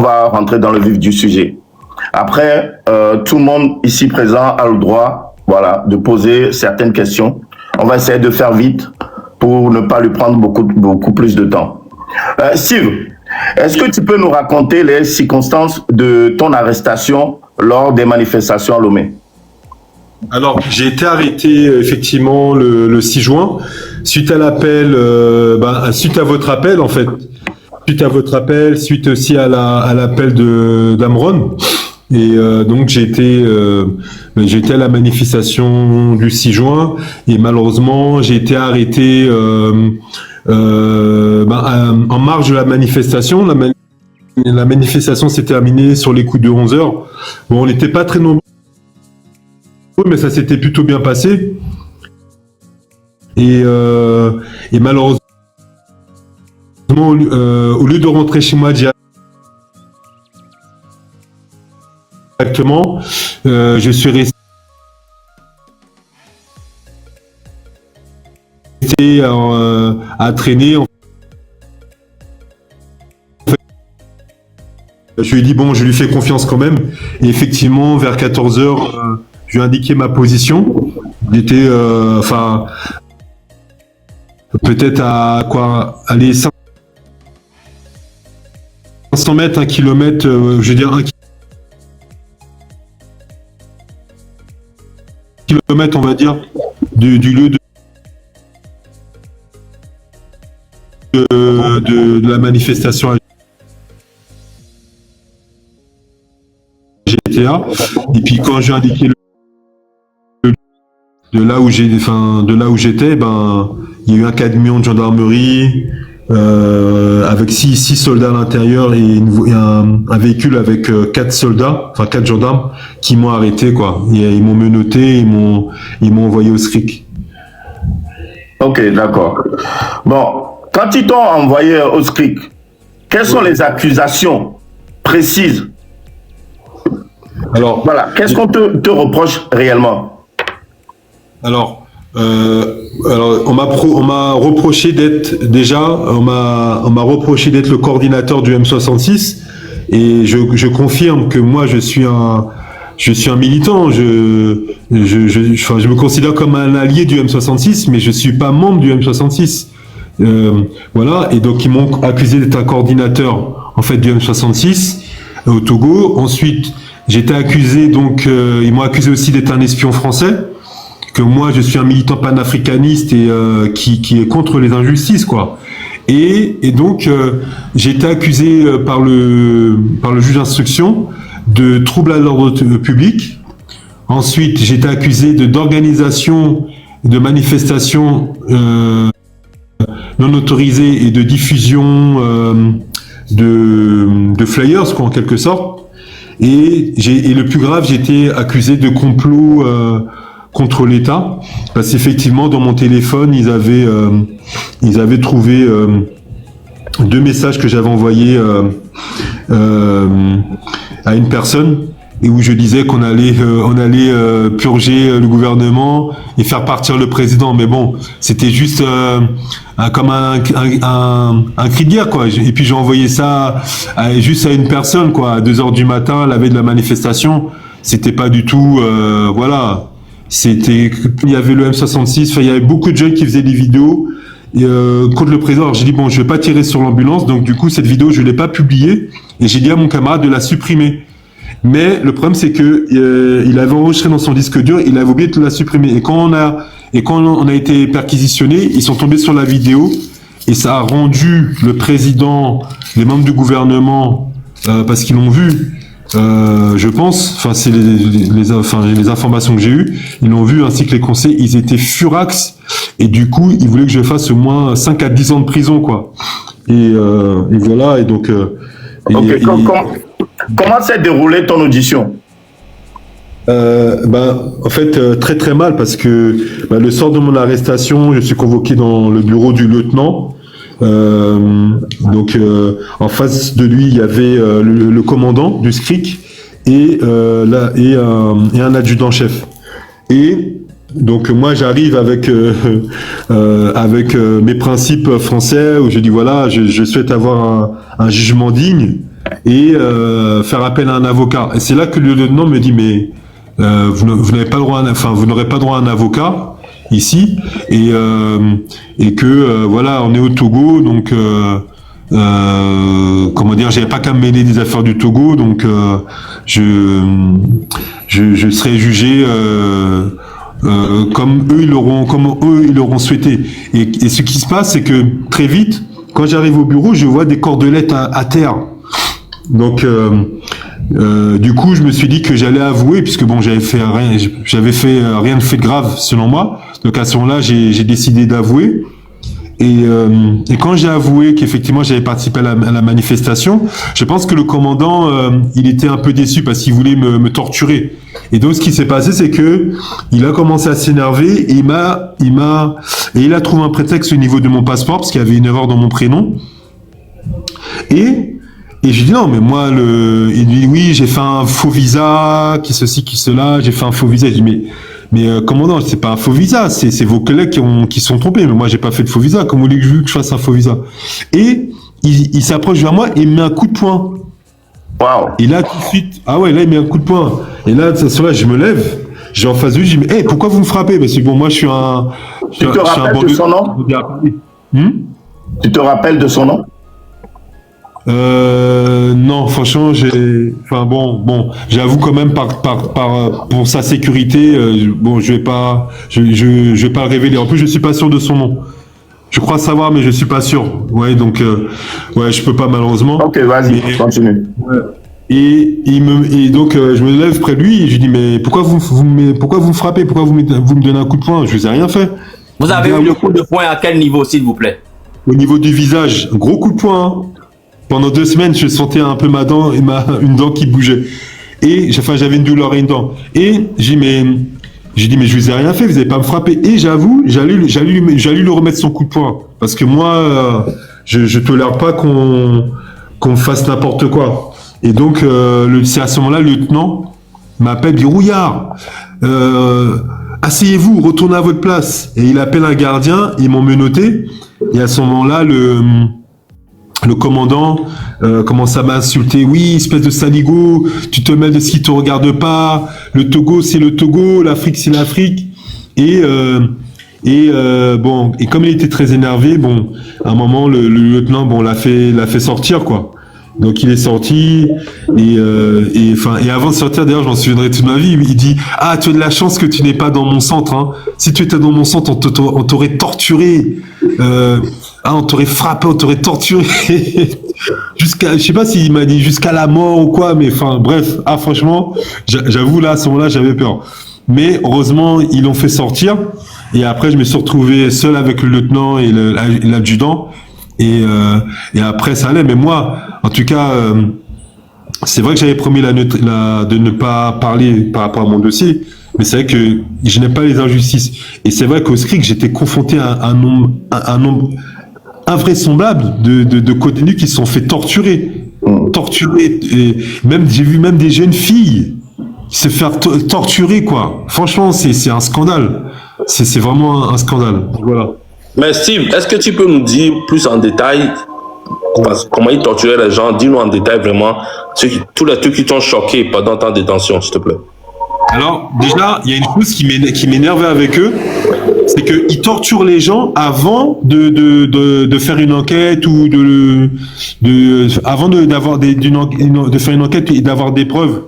va rentrer dans le vif du sujet. Après, tout le monde ici présent a le droit, voilà, de poser certaines questions. On va essayer de faire vite pour ne pas lui prendre beaucoup plus de temps. Steve, est-ce que tu peux nous raconter les circonstances de ton arrestation lors des manifestations à Lomé? Alors, j'ai été arrêté effectivement le 6 juin, suite à l'appel, suite à votre appel en fait, suite aussi à l'appel d'Amron. Et donc j'ai été à la manifestation du 6 juin et malheureusement j'ai été arrêté en marge de la manifestation. La manifestation s'est terminée sur les coups de 11 heures. Bon, on n'était pas très nombreux, mais ça s'était plutôt bien passé. Et malheureusement, au lieu de rentrer chez moi directement, je suis resté à traîner. Je lui ai dit bon, je lui fais confiance quand même. Et effectivement, vers 14 heures, je lui ai indiqué ma position. J'étais, peut-être à quoi, aller 500 mètres, 1 kilomètre, je veux dire 1 kilomètre, on va dire, du lieu de la manifestation à GTA. Et puis quand j'ai indiqué de là où j'étais, ben il y a eu un camion de gendarmerie avec 6 soldats à l'intérieur et un véhicule avec 4 soldats, enfin 4 gendarmes qui m'ont arrêté quoi. Ils m'ont menotté, ils m'ont envoyé au SRIC. Ok, d'accord. Bon, quand ils t'ont envoyé au SRIC, quelles sont les accusations précises? Alors, voilà, qu'est-ce qu'on te reproche réellement? Alors, on m'a reproché d'être le coordinateur du M66 et je confirme que moi je suis un militant. Je me considère comme un allié du M66, mais je suis pas membre du M66. Voilà, et donc ils m'ont accusé d'être un coordinateur en fait du M66 au Togo. Ensuite, j'étais accusé ils m'ont accusé aussi d'être un espion français. Que moi je suis un militant panafricaniste et qui est contre les injustices quoi. Et donc j'ai été accusé par le juge d'instruction de trouble à l'ordre public. Ensuite j'ai été accusé d'organisation de manifestations non autorisées et de diffusion de flyers quoi en quelque sorte. Et le plus grave, j'ai été accusé de complot contre l'État, parce qu'effectivement dans mon téléphone ils avaient trouvé 2 messages que j'avais envoyés à une personne et où je disais qu'on allait purger le gouvernement et faire partir le président, mais bon c'était juste comme un cri de guerre quoi. Et puis j'ai envoyé ça juste à une personne quoi à 2 heures du matin la veille de la manifestation. C'était pas du tout voilà. Il y avait le M66, il y avait beaucoup de jeunes qui faisaient des vidéos contre le président. Alors j'ai dit bon, je vais pas tirer sur l'ambulance, donc du coup cette vidéo je l'ai pas publiée et j'ai dit à mon camarade de la supprimer. Mais le problème c'est que il avait enregistré dans son disque dur, il avait oublié de la supprimer. Et quand on a été perquisitionné, ils sont tombés sur la vidéo et ça a rendu le président, les membres du gouvernement, parce qu'ils l'ont vu. Je pense, enfin c'est les informations que j'ai eues, ils l'ont vu ainsi que les conseils, ils étaient furax et du coup ils voulaient que je fasse au moins 5 à 10 ans de prison quoi. Et voilà et donc. Comment s'est déroulée ton audition? En fait très très mal parce que le soir de mon arrestation, je suis convoqué dans le bureau du lieutenant. En face de lui il y avait le commandant du SCRIC et un adjudant-chef. Et donc moi j'arrive avec mes principes français où je dis voilà je souhaite avoir un jugement digne et faire appel à un avocat. Et c'est là que le lieutenant me dit mais vous n'avez pas le droit, vous n'aurez pas droit à un avocat ici et que voilà, on est au Togo, donc comment dire, j'avais pas qu'à me mêler des affaires du Togo, donc je serais jugé comme eux ils l'auront souhaité. Et ce qui se passe, c'est que très vite, quand j'arrive au bureau, je vois des cordelettes à terre. Donc du coup, je me suis dit que j'allais avouer, puisque bon, j'avais fait rien de fait de grave selon moi. Donc à ce moment-là, j'ai décidé d'avouer. Et quand j'ai avoué qu'effectivement j'avais participé à la manifestation, je pense que le commandant, il était un peu déçu parce qu'il voulait me torturer. Et donc ce qui s'est passé, c'est que il a commencé à s'énerver et il a trouvé un prétexte au niveau de mon passeport parce qu'il y avait une erreur dans mon prénom. Et j'ai dit non, mais moi, il dit oui, j'ai fait un faux visa, qui ceci, qui cela, j'ai fait un faux visa. Je dis mais commandant, c'est pas un faux visa, c'est vos collègues qui sont trompés. Mais moi, j'ai pas fait de faux visa. Comment voulez-vous que je fasse un faux visa? Et il s'approche vers moi et il me met un coup de poing. Waouh. Et là, tout de suite, ah ouais, là, il met un coup de poing. Et là, je me lève, j'ai en face de lui, je dis mais pourquoi vous me frappez? Parce que bon, moi, je suis un. Tu te rappelles de son nom? Tu te rappelles de son nom? Non, franchement, j'avoue quand même pour sa sécurité, bon, je vais pas le révéler. En plus, je suis pas sûr de son nom. Je crois savoir, mais je suis pas sûr. Ouais, donc, ouais, je peux pas malheureusement. Ok, vas-y, continue. Et donc, je me lève près de lui et je lui dis mais pourquoi vous me frappez? Pourquoi vous me donnez un coup de poing? Je vous ai rien fait. Vous avez eu le coup de poing à quel niveau, s'il vous plaît? Au niveau du visage, gros coup de poing. Hein. Pendant 2 semaines, je sentais un peu ma dent et une dent qui bougeait. Et j'avais une douleur et une dent. Et j'ai dit mais je vous ai rien fait, vous n'avez pas me frapper. Et j'avoue, j'allais lui remettre son coup de poing parce que moi, je tolère pas qu'on me fasse n'importe quoi. Et donc c'est à ce moment-là, le lieutenant m'appelle, dit Rouillard, asseyez-vous, retournez à votre place. Et il appelle un gardien, ils m'ont menotté. Et à ce moment-là, le commandant commence à m'insulter. Oui, espèce de saligo, tu te mêles de ce qui te regarde pas. Le Togo, c'est le Togo. L'Afrique, c'est l'Afrique. Et bon, et comme il était très énervé, bon, à un moment, le lieutenant, bon, l'a fait sortir, quoi. Donc il est sorti et avant de sortir, d'ailleurs, j'en souviendrai toute ma vie. Il dit ah, tu as de la chance que tu n'es pas dans mon centre. Hein. Si tu étais dans mon centre, on t'aurait torturé. On t'aurait frappé, on t'aurait torturé jusqu'à, je sais pas s'il m'a dit jusqu'à la mort ou quoi, mais enfin bref, franchement, j'avoue là à ce moment-là j'avais peur. Mais heureusement ils l'ont fait sortir et après je me suis retrouvé seul avec le lieutenant et l'adjudant et après ça allait. Mais moi, en tout cas, c'est vrai que j'avais promis de ne pas parler par rapport à mon dossier. Mais c'est vrai que je n'aime pas les injustices. Et c'est vrai qu'au SCRIC, j'étais confronté à un nombre invraisemblable de codétenus qui se sont fait torturer. Et j'ai vu même des jeunes filles se faire torturer, quoi. Franchement, c'est un scandale. C'est vraiment un scandale. Voilà. Mais Steve, est-ce que tu peux nous dire plus en détail comment ils torturaient les gens? Dis-nous en détail vraiment tous les trucs qui t'ont choqué pendant ta détention, s'il te plaît. Alors, déjà, il y a une chose qui m'énervait avec eux, c'est qu'ils torturent les gens avant de faire une enquête ou avant de faire une enquête et d'avoir des preuves.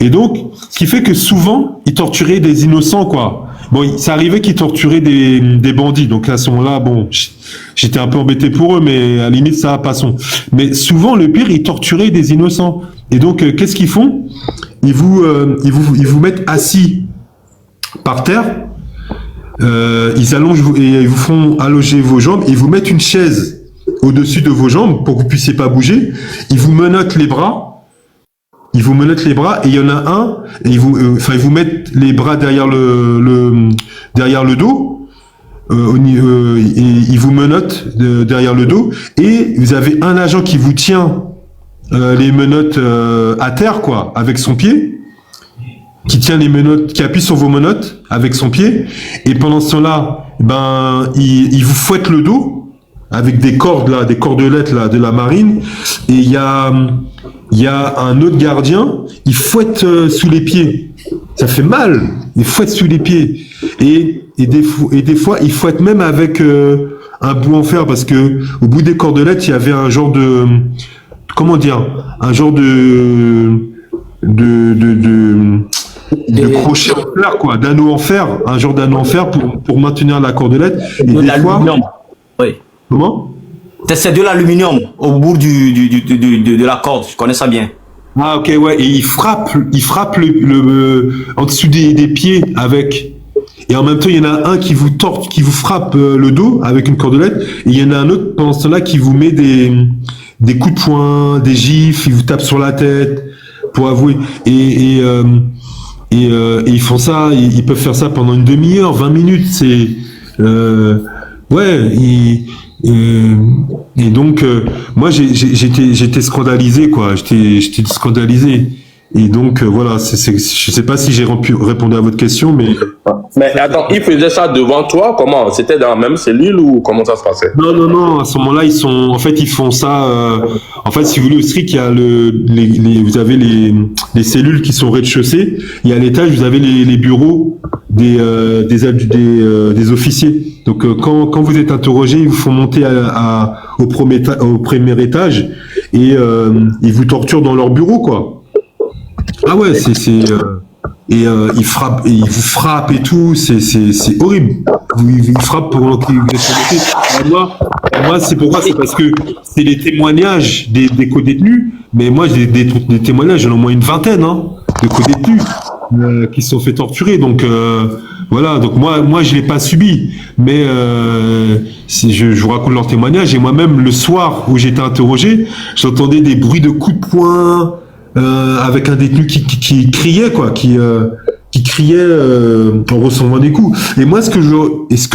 Et donc, ce qui fait que souvent, ils torturaient des innocents, quoi. Bon, ça arrivait qu'ils torturaient des bandits. Donc à ce moment-là, bon, j'étais un peu embêté pour eux, mais à la limite, ça passons. Mais souvent, le pire, ils torturaient des innocents. Et donc, qu'est-ce qu'ils font? Ils vous mettent assis par terre. Ils allongent et ils vous font allonger vos jambes. Et ils vous mettent une chaise au-dessus de vos jambes pour que vous puissiez pas bouger. Ils vous menottent les bras. Et il y en a un, et ils vous mettent les bras derrière le dos, et ils vous menottent derrière le dos, et vous avez un agent qui vous tient les menottes à terre, quoi, avec son pied, qui tient les menottes, qui appuie sur vos menottes avec son pied, et pendant ce temps-là, il vous fouette le dos, avec des cordes là, des cordelettes là de la marine, et il y a un autre gardien, il fouette sous les pieds. Ça fait mal, il fouette sous les pieds. Et des fois, il fouette même avec un bout en fer, parce que au bout des cordelettes, il y avait un genre de, comment dire, un genre de crochet en fer, quoi, d'anneau en fer, un genre d'anneau en fer pour maintenir la cordelette. Et De des l'aluminium. fois, Oui. comment? C'est de l'aluminium au bout de la corde. Je connais ça bien. Ah, ok, ouais, et il frappe en dessous des pieds avec. Et en même temps, il y en a un qui vous frappe le dos avec une cordelette, et il y en a un autre pendant ce temps-là qui vous met des coups de poing, des gifles, il vous tape sur la tête pour avouer. Et ils font ça, ils peuvent faire ça pendant une demi-heure, 20 minutes. C'est ouais. Et donc moi j'étais scandalisé, quoi. J'étais scandalisé. Et donc voilà, je sais pas si j'ai répondu à votre question, mais attends, ils faisaient ça devant toi? Comment? C'était dans la même cellule ou comment ça se passait? non, à ce moment-là, ils font ça. En fait, si vous voulez, au SRIC, il y a vous avez les cellules qui sont au rez-de-chaussée, et à l'étage, vous avez les bureaux des officiers. Donc, quand vous êtes interrogé, ils vous font monter au premier étage, et ils vous torturent dans leur bureau, quoi. Ah ouais, ils vous frappent et tout, c'est horrible. Ils frappent pour que vous êtes monté. Moi, c'est pourquoi, c'est parce que c'est les témoignages des co-détenus, mais moi, j'ai des témoignages, j'en ai au moins une vingtaine, de co-détenus qui se sont fait torturer. Donc voilà, donc moi je l'ai pas subi, mais je vous raconte leurs témoignages, et moi-même le soir où j'étais interrogé, j'entendais des bruits de coups de poing. Avec un détenu qui criait, quoi, qui criait en recevant des coups. Et moi, ce que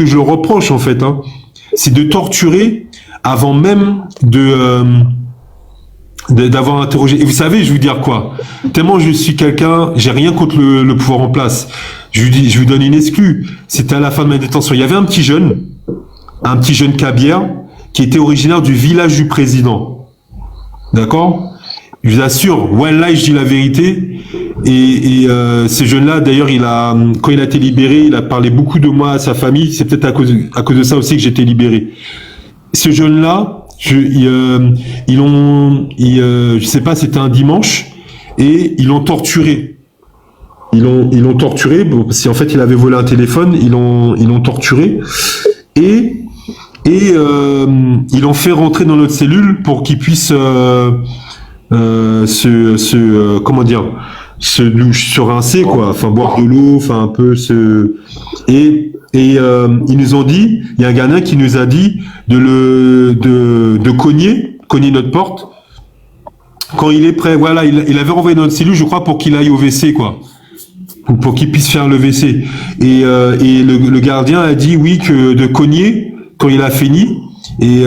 je reproche, en fait, c'est de torturer avant même d'avoir interrogé. Et vous savez, je vais vous dire quoi? Tellement je suis quelqu'un, j'ai rien contre le pouvoir en place. Je vous donne une exclue. C'était à la fin de ma détention. Il y avait un petit jeune cabière, qui était originaire du village du président. D'accord? Je vous assure, là, je dis la vérité. Et ce jeune-là, d'ailleurs, quand il a été libéré, il a parlé beaucoup de moi à sa famille. C'est peut-être à cause de ça aussi que j'ai été libéré. Ce jeune-là, je sais pas, c'était un dimanche, et ils l'ont torturé. Ils l'ont torturé, parce qu'en fait, il avait volé un téléphone. Ils l'ont torturé, et ils l'ont fait rentrer dans notre cellule pour qu'il puisse se rincer, quoi, enfin boire de l'eau, enfin un peu et ils nous ont dit, il y a un gardien qui nous a dit de cogner notre porte quand il est prêt. Voilà, il avait renvoyé dans notre cellule, je crois, pour qu'il aille au WC, quoi, pour qu'il puisse faire le WC, et le gardien a dit oui, que de cogner quand il a fini, et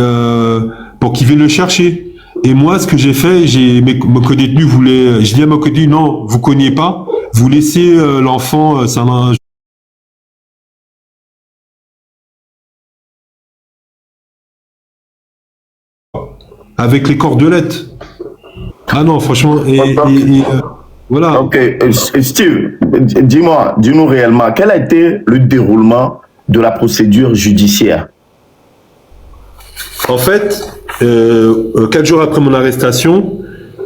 pour qu'il vienne le chercher. Et moi, ce que j'ai fait, mes co-détenus voulaient, je dis à mes co-détenus, non, vous cognez pas, vous laissez l'enfant, avec les cordelettes. Ah non, franchement, voilà. Ok, Steve, dis-nous réellement, quel a été le déroulement de la procédure judiciaire? En fait, 4 jours après mon arrestation,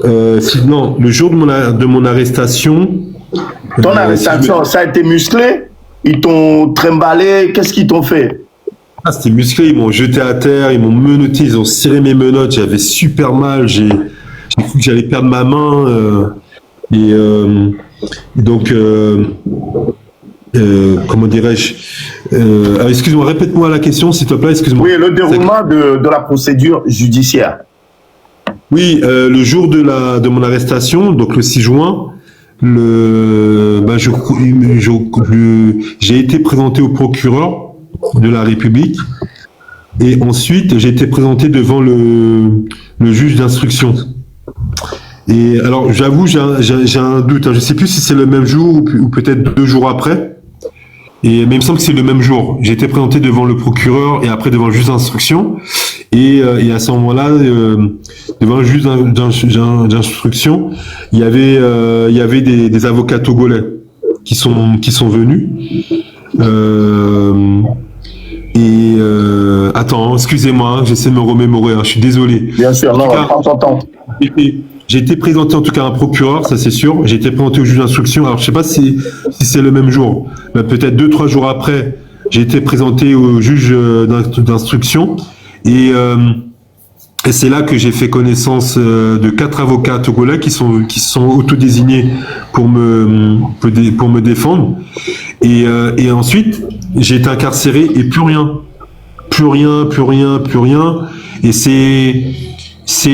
le jour de mon arrestation... Ton arrestation, ça a été musclé? Ils t'ont trimballé? Qu'est-ce qu'ils t'ont fait? Ah, c'était musclé, ils m'ont jeté à terre, ils m'ont menotté, ils ont serré mes menottes, j'avais super mal, j'ai cru que j'allais perdre ma main, donc... comment dirais-je, excuse-moi, répète-moi la question, s'il te plaît, excuse-moi. Oui, le déroulement de la procédure judiciaire. Oui, le jour de mon arrestation, donc le 6 juin, j'ai été présenté au procureur de la République, et ensuite j'ai été présenté devant le juge d'instruction. Et alors, j'avoue, j'ai un doute, je ne sais plus si c'est le même jour ou peut-être 2 jours après. mais il me semble que c'est le même jour. J'ai été présenté devant le procureur et après devant le juge d'instruction. Et à ce moment-là, devant le juge d'instruction, il y avait des avocats togolais qui sont venus. Attends, excusez-moi, hein, j'essaie de me remémorer, hein, je suis désolé. Bien sûr, non, prends ton temps. J'ai été présenté en tout cas à un procureur, ça c'est sûr. J'ai été présenté au juge d'instruction. Alors je sais pas si c'est le même jour, mais peut-être 2-3 jours après, j'ai été présenté au juge d'instruction et c'est là que j'ai fait connaissance de 4 avocats togolais qui sont autodésignés pour me défendre. Et ensuite, j'ai été incarcéré et plus rien. Et c'est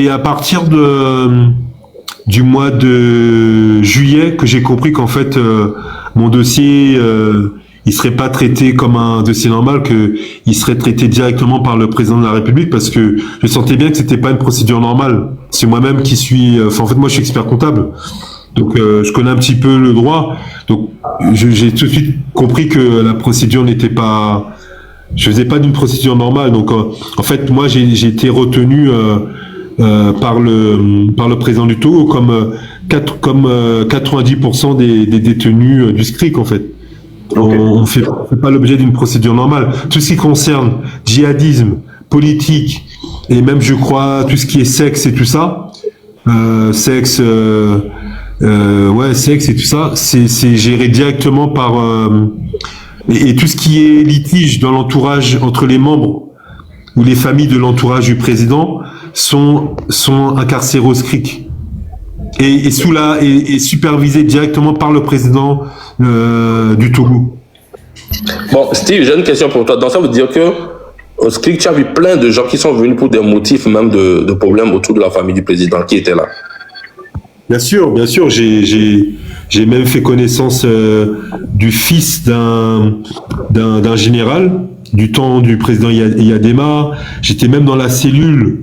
à partir du mois de juillet que j'ai compris qu'en fait mon dossier il serait pas traité comme un dossier normal, que il serait traité directement par le président de la République, parce que je sentais bien que c'était pas une procédure normale. C'est moi-même qui suis, en fait moi je suis expert comptable, donc je connais un petit peu le droit, donc j'ai tout de suite compris que la procédure n'était pas, je faisais pas d'une procédure normale. Donc en fait moi j'ai été retenu par le président du Togo comme 90% des détenus du SCRIC en fait. Okay. On fait pas l'objet d'une procédure normale. Tout ce qui concerne djihadisme, politique et même je crois tout ce qui est sexe et tout ça, sexe et tout ça, c'est géré directement par et tout ce qui est litige dans l'entourage entre les membres ou les familles de l'entourage du président sont incarcérés au SCRIC et supervisés directement par le président du Togo. Bon, Steve, j'ai une question pour toi. Donc ça veut dire que au SCRIC, tu as vu plein de gens qui sont venus pour des motifs même de problèmes autour de la famille du président qui étaient là. Bien sûr, j'ai même fait connaissance du fils d'un général du temps du président Yadema. J'étais même dans la cellule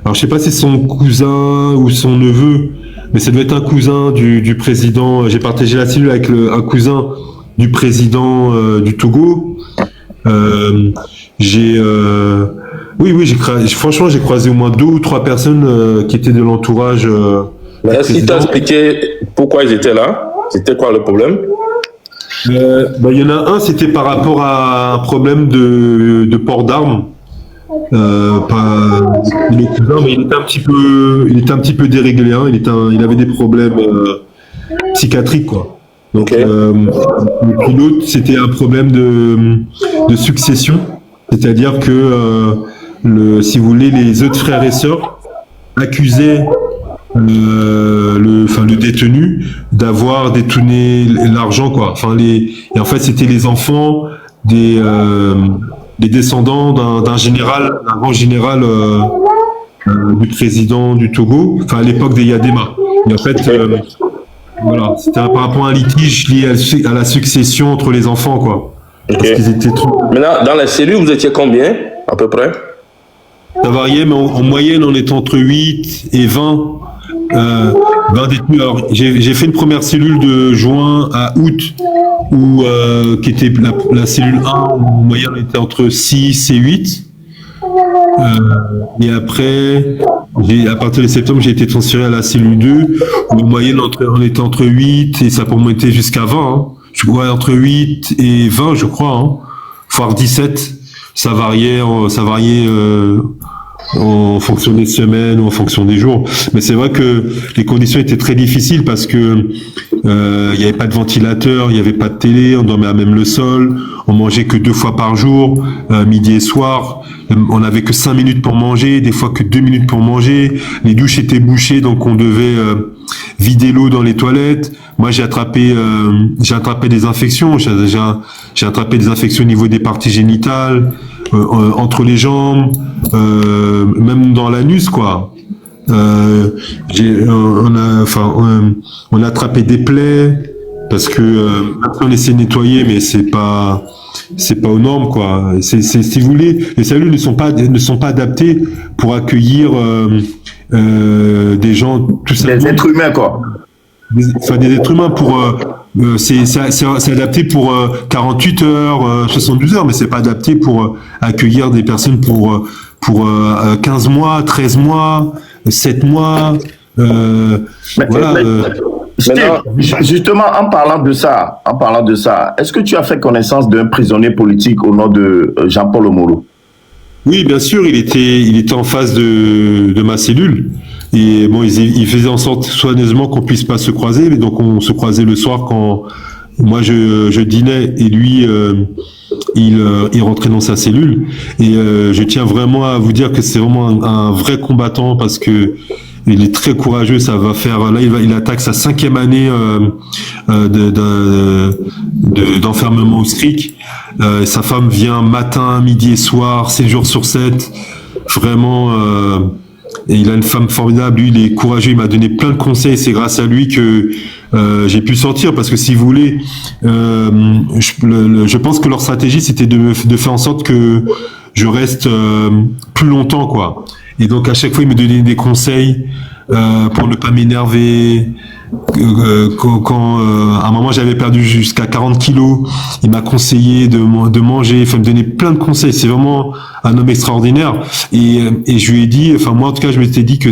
alors je sais pas si c'est son cousin ou son neveu, mais ça devait être un cousin du président. J'ai partagé la cellule avec un cousin du président du Togo. Franchement, j'ai croisé au moins 2 ou 3 personnes qui étaient de l'entourage. Est-ce qu'il t'a expliqué pourquoi ils étaient là? C'était quoi le problème? Il y en a un, c'était par rapport à un problème de port d'armes. Le cousin, mais il était un petit peu déréglé, hein. Il avait des problèmes psychiatriques, quoi. Donc, okay. Et puis l'autre, c'était un problème de succession, c'est-à-dire que si vous voulez, les autres frères et sœurs accusaient le détenu d'avoir détourné l'argent, quoi. Et en fait, c'était les enfants des descendants d'un grand général du président du Togo, à l'époque des Yadema. Et en fait, voilà, c'était par rapport à un litige lié à la succession entre les enfants, quoi. Okay. Parce qu'ils étaient trop... Maintenant, dans la cellule, vous étiez combien, à peu près? Ça variait, mais en moyenne, on était entre 8 et 20 détenus. Alors, j'ai fait une première cellule de juin à août, qui était la cellule 1, où en moyenne, on était entre 6 et 8. Et après, à partir de septembre, j'ai été transféré à la cellule 2, où en moyenne, on était entre 8 et ça peut monter jusqu'à 20. Hein. Je crois entre 8 et 20, je crois, hein, voire 17. Ça variait en fonction des semaines ou en fonction des jours. Mais c'est vrai que les conditions étaient très difficiles parce que il n'y avait pas de ventilateur, il n'y avait pas de télé, on dormait à même le sol, on mangeait que 2 fois par jour, midi et soir. On n'avait que 5 minutes pour manger, des fois que 2 minutes pour manger. Les douches étaient bouchées, donc on devait vider l'eau dans les toilettes. Moi, j'ai attrapé des infections. J'ai attrapé des infections au niveau des parties génitales, entre les jambes, même dans l'anus, quoi. On a attrapé des plaies parce que maintenant on essaie de nettoyer, mais c'est pas aux normes, quoi. Si vous voulez, les cellules ne sont pas adaptées pour accueillir des gens tout simplement. Des êtres humains, quoi. Des êtres humains pour c'est adapté pour 48 heures, 72 heures, mais c'est pas adapté pour accueillir des personnes pour 15 mois, 13 mois, 7 mois. Voilà. Steve, justement, en parlant de ça, est-ce que tu as fait connaissance d'un prisonnier politique au nom de Jean-Paul Omolo? Oui, bien sûr, il était en face de ma cellule. Et bon, il faisait en sorte soigneusement qu'on puisse pas se croiser, mais donc on se croisait le soir quand moi je dînais et lui il rentrait dans sa cellule. Et je tiens vraiment à vous dire que c'est vraiment un vrai combattant parce que il est très courageux. Ça va faire là, il attaque sa 5e année d'enfermement au SCRIC. Sa femme vient matin, midi et soir, 7 jours sur 7. Vraiment. Et il a une femme formidable, lui il est courageux, il m'a donné plein de conseils, c'est grâce à lui que j'ai pu sortir, parce que si vous voulez, je pense que leur stratégie c'était de faire en sorte que je reste plus longtemps, quoi. Et donc à chaque fois il me donnait des conseils pour ne pas m'énerver. Quand à un moment j'avais perdu jusqu'à 40 kilos, il m'a conseillé de manger, enfin me donner plein de conseils. C'est vraiment un homme extraordinaire. Et je lui ai dit, enfin moi en tout cas je m'étais dit que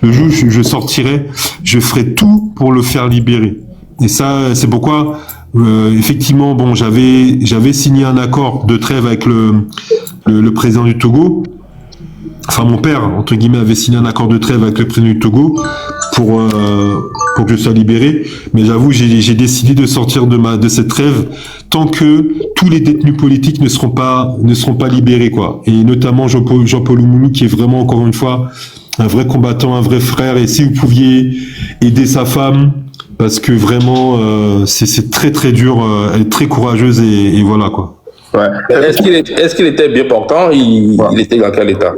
le jour où je sortirais, je ferais tout pour le faire libérer. Et ça c'est pourquoi effectivement bon j'avais signé un accord de trêve avec le président du Togo. Enfin, mon père, entre guillemets, avait signé un accord de trêve avec le président du Togo pour que je sois libéré. Mais j'avoue, j'ai décidé de sortir de cette trêve tant que tous les détenus politiques ne seront pas libérés, quoi. Et notamment Jean-Paul Oumoulou, qui est vraiment, encore une fois, un vrai combattant, un vrai frère. Et si vous pouviez aider sa femme, parce que vraiment, c'est très très dur. Elle est très courageuse et voilà, quoi. Ouais. Est-ce qu'il était bien portant? Il était dans quel état?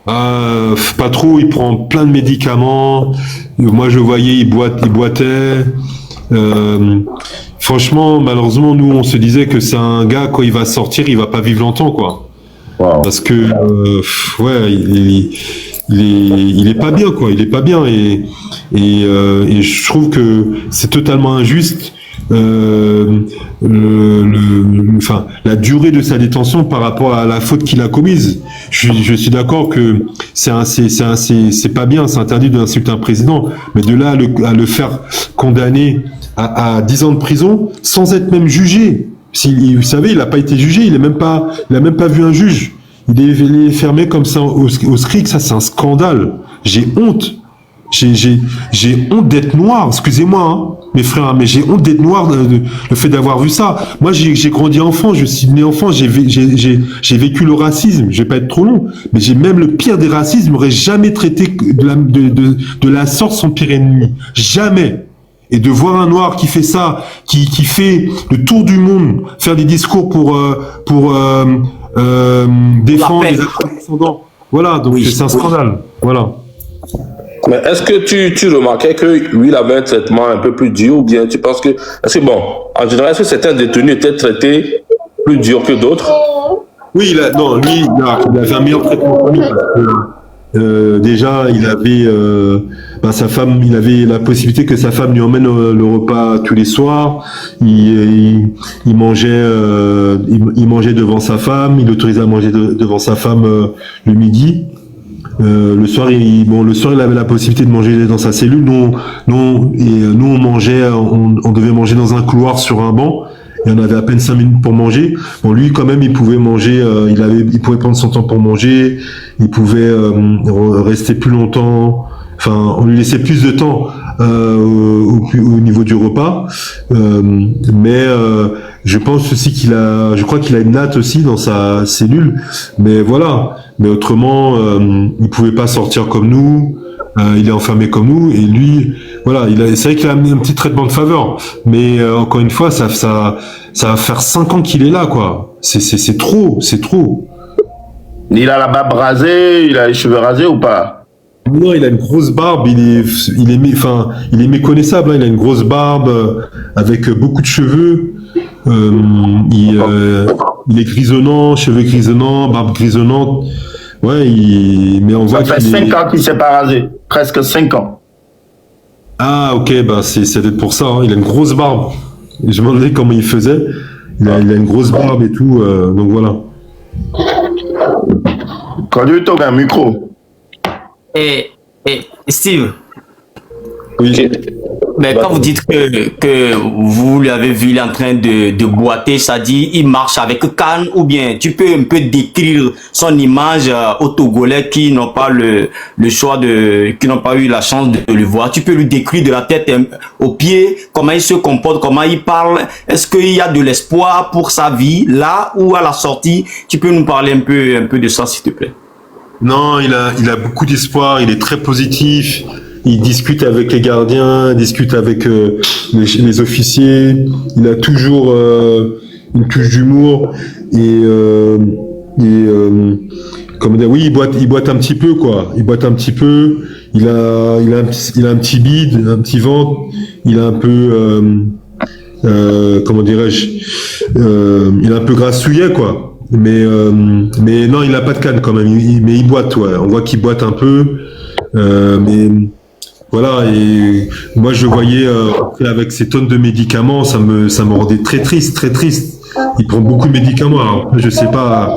Pas trop, il prend plein de médicaments. Moi, je voyais, il boitait. Franchement, malheureusement, nous, on se disait que c'est un gars, quand il va sortir, il va pas vivre longtemps, quoi. Wow. Parce que, ouais, il est pas bien, quoi. Il est pas bien et je trouve que c'est totalement injuste. Enfin, la durée de sa détention par rapport à la faute qu'il a commise. Je suis d'accord que c'est pas bien, c'est interdit d'insulter un président, mais de là à le faire condamner à 10 ans de prison sans être même jugé. Vous savez, il n'a pas été jugé, il a même pas vu un juge. Il est fermé comme ça au SCRIC, ça c'est un scandale. J'ai honte. J'ai honte d'être noir, excusez-moi, hein, mes frères, mais j'ai honte d'être noir, le fait d'avoir vu ça. Moi, j'ai grandi enfant, je suis né enfant, j'ai vécu le racisme, je vais pas être trop long, mais j'ai même le pire des racismes, n'aurais jamais traité de la sorte son pire ennemi. Jamais. Et de voir un noir qui fait ça, qui fait le tour du monde, faire des discours pour défendre les afro-descendants. Voilà, donc oui, c'est un scandale. Voilà. Mais est-ce que tu remarquais que lui, il avait un traitement un peu plus dur, ou bien tu penses que... Parce que bon, en général, est-ce que certains détenus étaient traités plus dur que d'autres? Oui, il avait un meilleur traitement que lui, parce que déjà, il avait sa femme, il avait la possibilité que sa femme lui emmène le repas tous les soirs. Il mangeait devant sa femme, il l'autorisait à manger devant sa femme le midi. Le soir, il avait la possibilité de manger dans sa cellule. Nous on mangeait, on devait manger dans un couloir sur un banc. Et on avait à peine 5 minutes pour manger. Bon, lui, quand même, il pouvait manger. Il pouvait prendre son temps pour manger. Il pouvait rester plus longtemps. Enfin, on lui laissait plus de temps au niveau du repas. Mais je pense aussi je crois qu'il a une natte aussi dans sa cellule. Mais voilà. Mais autrement, il pouvait pas sortir comme nous. Il est enfermé comme nous. Et lui, voilà, c'est vrai qu'il a amené un petit traitement de faveur. Mais encore une fois, ça va faire 5 ans qu'il est là, quoi. C'est trop. Il a la barbe rasée, il a les cheveux rasés ou pas? Non, il a une grosse barbe. Il est méconnaissable. Hein, il a une grosse barbe avec beaucoup de cheveux. Il est grisonnant, cheveux grisonnants, barbe grisonnante. Ouais, mais on voit ça fait 5 ans qu'il s'est pas rasé. Presque 5 ans. Ah, ok, bah c'est peut-être pour ça. Hein. Il a une grosse barbe. Je me demandais comment il faisait. Il a une grosse barbe et tout, donc voilà. Quand tu toques un micro. Et Steve, Oui. mais quand vous dites que vous l'avez vu, il est en train de boiter, ça dit il marche avec calme, ou bien tu peux un peu décrire son image aux Togolais qui n'ont pas le choix qui n'ont pas eu la chance de le voir. Tu peux lui décrire de la tête aux pieds, comment il se comporte, comment il parle. Est-ce qu'il y a de l'espoir pour sa vie là ou à la sortie? Tu peux nous parler un peu de ça, s'il te plaît. Non, il a beaucoup d'espoir, il est très positif, il discute avec les gardiens, il discute avec les officiers, il a toujours une touche d'humour et comment dire, oui, il boite un petit peu quoi, il boite un petit peu, il a un petit bide, un petit ventre, il a un peu comment dirais-je, il est un peu grassouillet quoi. Mais non, il a pas de canne quand même. Mais il boite, ouais. On voit qu'il boite un peu. Mais voilà. Et moi, je le voyais avec ces tonnes de médicaments, ça me rendait très triste, très triste. Il prend beaucoup de médicaments. Alors, je sais pas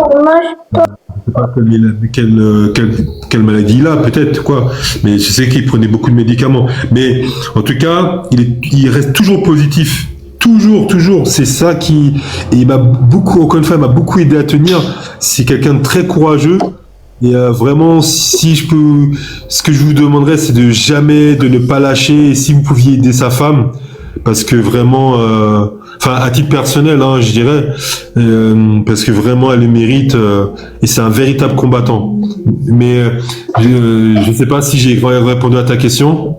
quelle maladie il a, peut-être quoi. Mais je sais qu'il prenait beaucoup de médicaments. Mais en tout cas, il reste toujours positif. Toujours, c'est ça qui, et il m'a beaucoup, encore une fois, il m'a beaucoup aidé à tenir. C'est quelqu'un de très courageux. Et vraiment, si je peux, ce que je vous demanderais, c'est de ne pas lâcher. Et si vous pouviez aider sa femme, parce que vraiment, enfin, à titre personnel, hein, je dirais, parce que vraiment, elle le mérite. Et c'est un véritable combattant. Mais je sais pas si j'ai répondu à ta question.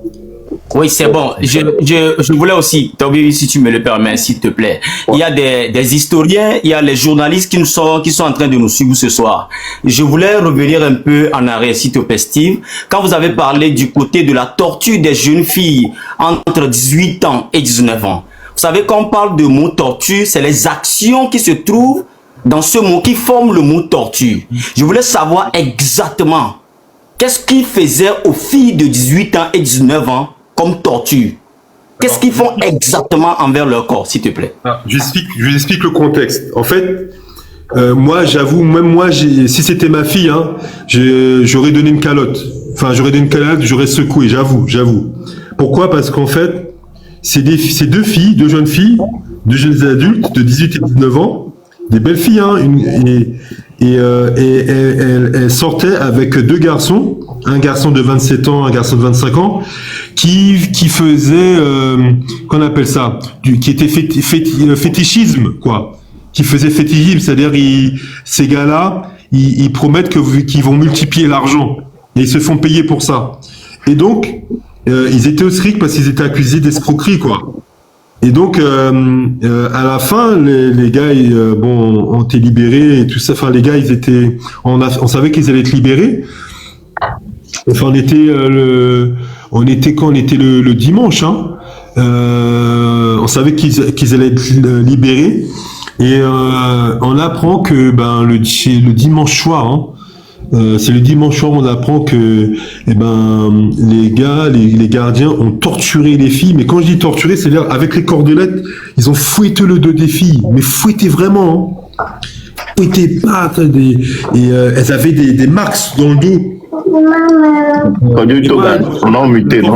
Oui, c'est bon. Je voulais aussi, Toby, si tu me le permets, s'il te plaît. Il y a des historiens, il y a les journalistes qui sont en train de nous suivre ce soir. Je voulais revenir un peu en arrière, s'il te plaît, Steve. Quand vous avez parlé du côté de la torture des jeunes filles entre 18 ans et 19 ans. Vous savez, quand on parle de mot torture, c'est les actions qui se trouvent dans ce mot qui forment le mot torture. Je voulais savoir exactement qu'est-ce qu'ils faisaient aux filles de 18 ans et 19 ans comme torture. Qu'est-ce qu'ils font exactement envers leur corps, s'il te plaît? Je vous explique le contexte. En fait, moi, j'avoue, même moi, si c'était ma fille, hein, j'aurais donné une calotte. Enfin, j'aurais secoué, j'avoue. Pourquoi? Parce qu'en fait, c'est deux jeunes filles, deux jeunes adultes de 18 et 19 ans, des belles filles, hein, elles sortaient avec deux garçons, un garçon de 27 ans, un garçon de 25 ans, qui faisait, qu'on appelle ça, qui était fétichisme, quoi. Qui faisait fétichisme, c'est-à-dire ces gars-là, ils promettent qu'ils vont multiplier l'argent et ils se font payer pour ça. Et donc, ils étaient au SRIC parce qu'ils étaient accusés d'escroquerie, quoi. Et donc, à la fin, les gars, ont été libérés et tout ça. Enfin, les gars, on savait qu'ils allaient être libérés. Enfin, on était le dimanche, hein. On savait qu'ils allaient être libérés. Et on apprend que le dimanche soir, hein, c'est le dimanche soir, on apprend que les gars, les gardiens ont torturé les filles. Mais quand je dis torturé, c'est-à-dire avec les cordelettes, ils ont fouetté le dos des filles, mais fouetté vraiment, hein. Fouetté pas, elles avaient des marques dans le dos. Non, muté. Pour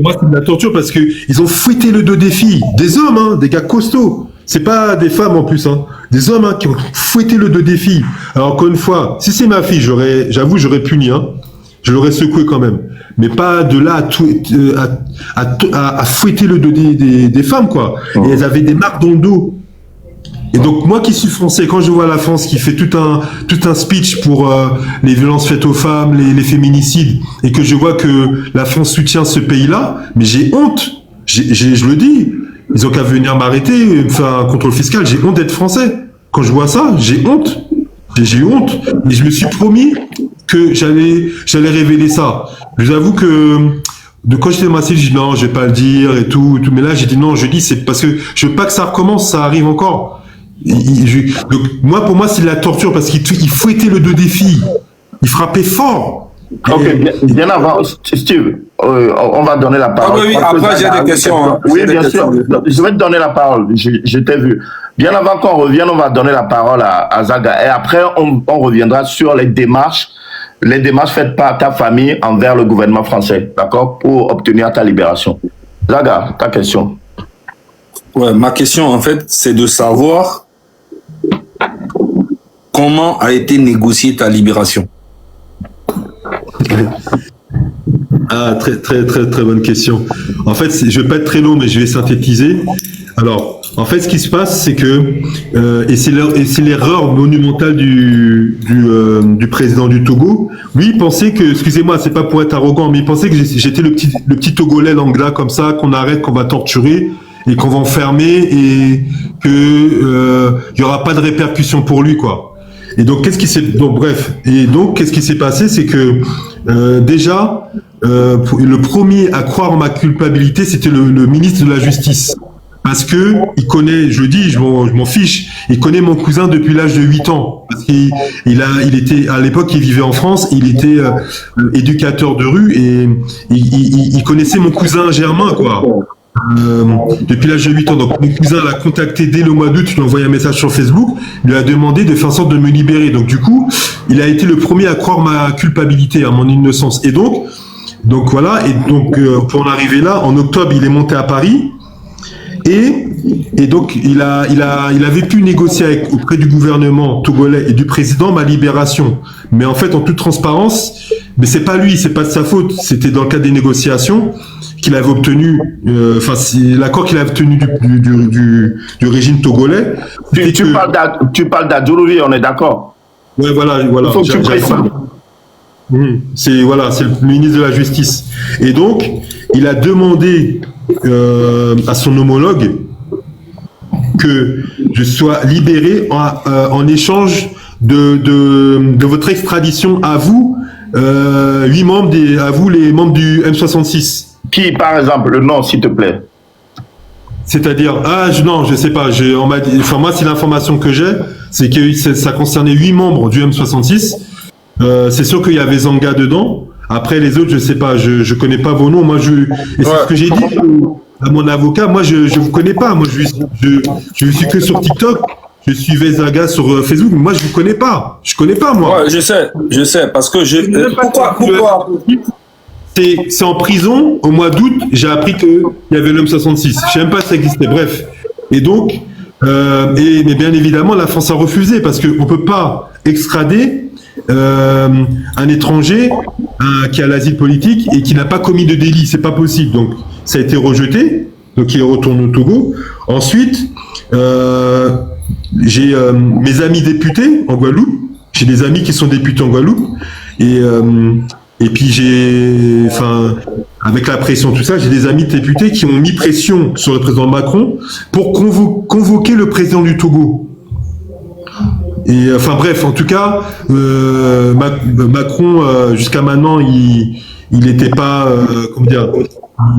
moi, c'est de la torture parce que ils ont fouetté le dos des filles, des hommes, hein, des gars costauds. C'est pas des femmes en plus, hein. Des hommes, hein, qui ont fouetté le dos des filles. Alors encore une fois, si c'est ma fille, j'aurais puni, hein. Je l'aurais secoué quand même. Mais pas de là à fouetter le dos des femmes, quoi. Et elles avaient des marques dans le dos. Et donc moi qui suis français, quand je vois la France qui fait tout un speech pour les violences faites aux femmes, les féminicides, et que je vois que la France soutient ce pays-là, mais j'ai honte. Je le dis. Ils ont qu'à venir m'arrêter, faire un contrôle fiscal. J'ai honte d'être français. Quand je vois ça, j'ai honte. J'ai honte. Et je me suis promis que j'allais révéler ça. Je vous avoue que quand j'étais massif, j'ai dit non, je vais pas le dire et tout. Mais là, j'ai dit non, je dis c'est parce que je veux pas que ça recommence, ça arrive encore. Donc, pour moi, c'est de la torture parce qu'il fouettait le dos des filles. Il frappait fort. Ok, bien avant, Steve, on va donner la parole. Oui, après j'ai des questions. Hein. Oui, bien sûr. Je vais te donner la parole. Je t'ai vu. Bien avant qu'on revienne, on va donner la parole à Zaga. Et après, on reviendra sur les démarches faites par ta famille envers le gouvernement français, d'accord, pour obtenir ta libération. Zaga, ta question. Ouais, ma question, en fait, c'est de savoir comment a été négociée ta libération. Ah, très bonne question. En fait, je vais pas être très long, mais je vais synthétiser. Alors, en fait, ce qui se passe, c'est que et c'est l'erreur monumentale du président du Togo. Lui, il pensait que, excusez-moi, c'est pas pour être arrogant, mais il pensait que j'étais le petit Togolais Langla comme ça, qu'on arrête, qu'on va torturer et qu'on va enfermer et que il y aura pas de répercussions pour lui, quoi. Et donc, qu'est-ce qui s'est passé, c'est que déjà, le premier à croire en ma culpabilité, c'était le ministre de la Justice. Parce que il connaît, je le dis, je m'en fiche, il connaît mon cousin depuis l'âge de 8 ans. Parce qu'il était, à l'époque, il vivait en France, il était éducateur de rue et il connaissait mon cousin Germain, quoi. Depuis l'âge de 8 ans. Donc mon cousin l'a contacté dès le mois d'août, il lui a envoyé un message sur Facebook, il lui a demandé de faire en sorte de me libérer. Donc du coup, il a été le premier à croire ma culpabilité, à mon innocence. Et donc voilà, et donc pour en arriver là, en octobre, il est monté à Paris. Et donc il avait pu négocier auprès du gouvernement togolais et du président ma libération. Mais en fait, en toute transparence, mais c'est pas lui, c'est pas de sa faute. C'était dans le cadre des négociations qu'il avait obtenu, c'est l'accord qu'il avait obtenu du régime togolais. Tu parles d'Adjourouvi, on est d'accord? Ouais, voilà. Il faut que tu précises. C'est le ministre de la Justice. Et donc, il a demandé à son homologue que je sois libéré en échange de votre extradition à vous, 8 membres à vous les membres du M66. Qui, par exemple, le nom, s'il te plaît? C'est-à-dire, non, je sais pas. On m'a dit, moi, c'est l'information que j'ai, c'est que ça concernait 8 membres du M66. C'est sûr qu'il y avait Zanga dedans. Après, les autres, je sais pas. Je connais pas vos noms. Moi, c'est ce que j'ai dit à mon avocat. Moi, je vous connais pas. Moi, je suis que sur TikTok. Je suivais Zaga sur Facebook. Mais moi, je vous connais pas. Je connais pas, moi. Ouais, je sais, parce que pourquoi c'est en prison, au mois d'août, j'ai appris qu'il y avait l'homme 66. Je sais même pas si ça existait. Bref. Et donc, mais bien évidemment, la France a refusé parce qu'on peut pas extrader un étranger qui a l'asile politique et qui n'a pas commis de délit. C'est pas possible. Donc, ça a été rejeté. Donc, il retourne au Togo. Ensuite, j'ai mes amis députés en Guadeloupe. J'ai des amis qui sont députés en Guadeloupe. Et puis avec la pression, tout ça, j'ai des amis députés qui ont mis pression sur le président Macron pour convoquer le président du Togo. Et bref, en tout cas, Macron, jusqu'à maintenant, il n'était pas,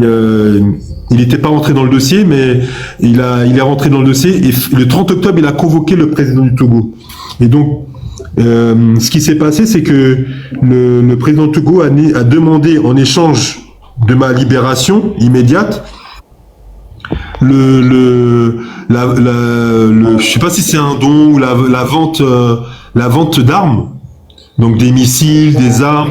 il n'était pas rentré dans le dossier, mais il est rentré dans le dossier. Et le 30 octobre, il a convoqué le président du Togo. Et donc, ce qui s'est passé, c'est que le président du Togo a demandé en échange de ma libération immédiate je sais pas si c'est un don ou la vente d'armes, donc des missiles, des armes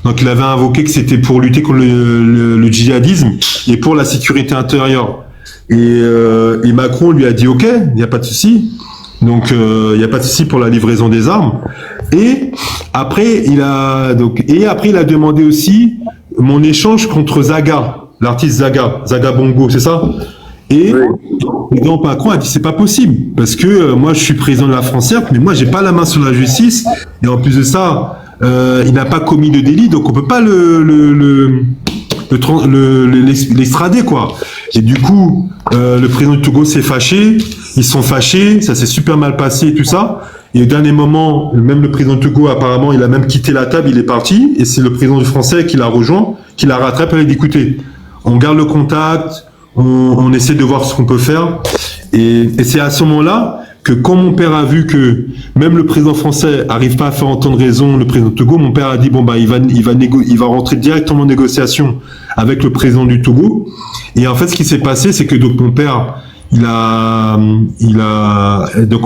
donc il avait invoqué que c'était pour lutter contre le djihadisme et pour la sécurité intérieure. Et Macron lui a dit OK, il n'y a pas de souci. Donc il n'y a pas de souci pour la livraison des armes. Et après il a demandé aussi mon échange contre Zaga, l'artiste Zaga Bongo, c'est ça? Et donc Macron a dit c'est pas possible parce que moi je suis président de la France, mais moi j'ai pas la main sur la justice et en plus de ça il n'a pas commis de délit, donc on peut pas l'extrader, quoi. Et du coup le président du Togo s'est fâché, ils sont fâchés, ça s'est super mal passé et tout ça. Et au dernier moment, même le président du Togo, apparemment, il a même quitté la table, il est parti, et c'est le président du Français qui l'a rejoint, qui l'a rattrapé, il a dit écoutez, on garde le contact, on essaie de voir ce qu'on peut faire. Et c'est à ce moment-là que quand mon père a vu que même le président français arrive pas à faire entendre raison le président du Togo, mon père a dit bon bah il va rentrer directement en négociation avec le président du Togo. Et en fait, ce qui s'est passé, c'est que donc mon père donc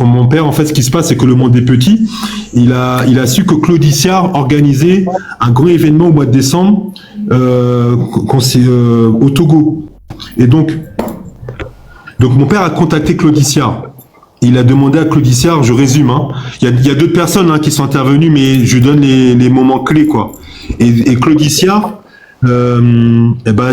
mon père, en fait, ce qui se passe, c'est que le monde est petit. Il a su que Claude Issard organisait un grand événement au mois de décembre au Togo. Et donc mon père a contacté Claude Issard. Il a demandé à Claude Issard, je résume, hein, il y a d'autres personnes qui sont intervenues, mais je donne les moments clés, quoi. Et Claude Issard a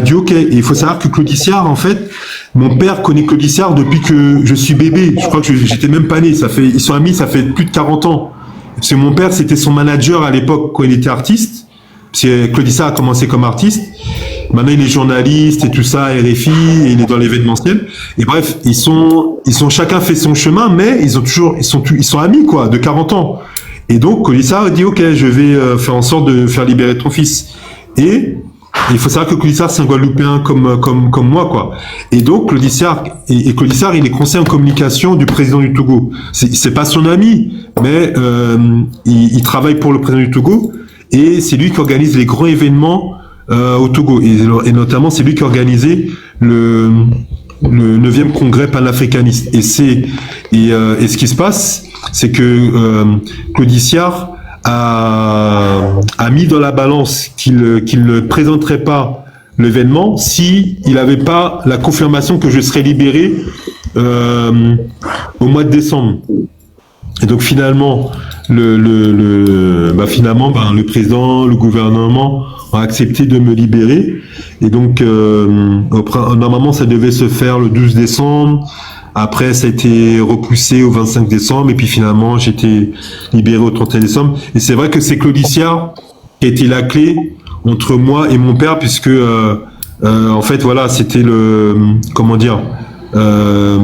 dit ok. Et il faut savoir que Claude Issard, en fait, mon père connaît Claude Issard depuis que je suis bébé. Je crois que j'étais même pas né. Ils sont amis, ça fait plus de 40 ans. Parce que mon père, c'était son manager à l'époque quand il était artiste. Parce que Claude Issard a commencé comme artiste. Maintenant, il est journaliste et tout ça, RFI, et il est dans l'événementiel. Et bref, ils sont chacun fait son chemin, mais ils sont amis, quoi, de 40 ans. Et donc, Claude Issard a dit ok, je vais faire en sorte de faire libérer ton fils. Et il faut savoir que Claude Issard, c'est un Guadeloupéen comme moi, quoi. Et donc, Claude Issard, il est conseiller en communication du président du Togo. C'est pas son ami, mais il travaille pour le président du Togo, et c'est lui qui organise les grands événements au Togo. Et notamment, c'est lui qui a organisé le 9e congrès panafricaniste. Et ce qui se passe, c'est que Claude Issard a mis dans la balance qu'il ne présenterait pas l'événement si il n'avait pas la confirmation que je serais libéré au mois de décembre. Et donc finalement, le président, le gouvernement ont accepté de me libérer. Et donc normalement, ça devait se faire le 12 décembre. Après, ça a été repoussé au 25 décembre, et puis finalement, j'ai été libéré au 31 décembre. Et c'est vrai que c'est Claude Issard qui a été la clé entre moi et mon père, puisque en fait, voilà, c'était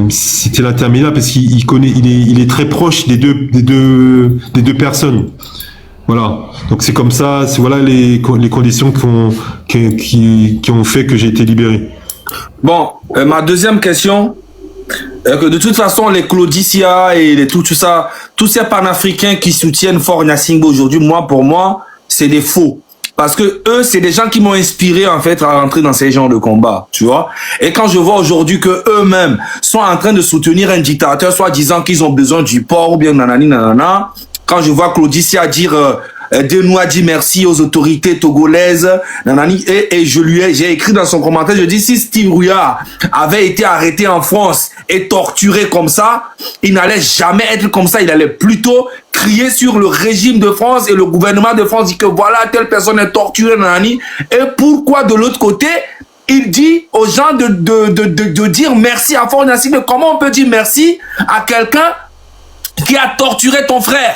c'était l'intermédiaire, parce il est très proche des deux personnes. Voilà. Donc c'est comme ça, voilà les conditions qui ont fait que j'ai été libéré. Bon, ma deuxième question. Que de toute façon, les Claudicia et tout ça, tous ces panafricains qui soutiennent Faure Gnassingbé aujourd'hui, pour moi, c'est des faux. Parce que eux, c'est des gens qui m'ont inspiré, en fait, à rentrer dans ces genres de combats, tu vois. Et quand je vois aujourd'hui que eux-mêmes sont en train de soutenir un dictateur, soit disant qu'ils ont besoin du port ou bien nanani nanana, quand je vois Claudicia dire Denoua dit merci aux autorités togolaises, nanani, et j'ai écrit dans son commentaire, je dis si Steve Rouillard avait été arrêté en France et torturé comme ça, il n'allait jamais être comme ça, il allait plutôt crier sur le régime de France et le gouvernement de France, dit que voilà, telle personne est torturée, nanani, et pourquoi de l'autre côté, il dit aux gens de dire merci à Faure Gnassingbé. Comment on peut dire merci à quelqu'un qui a torturé ton frère?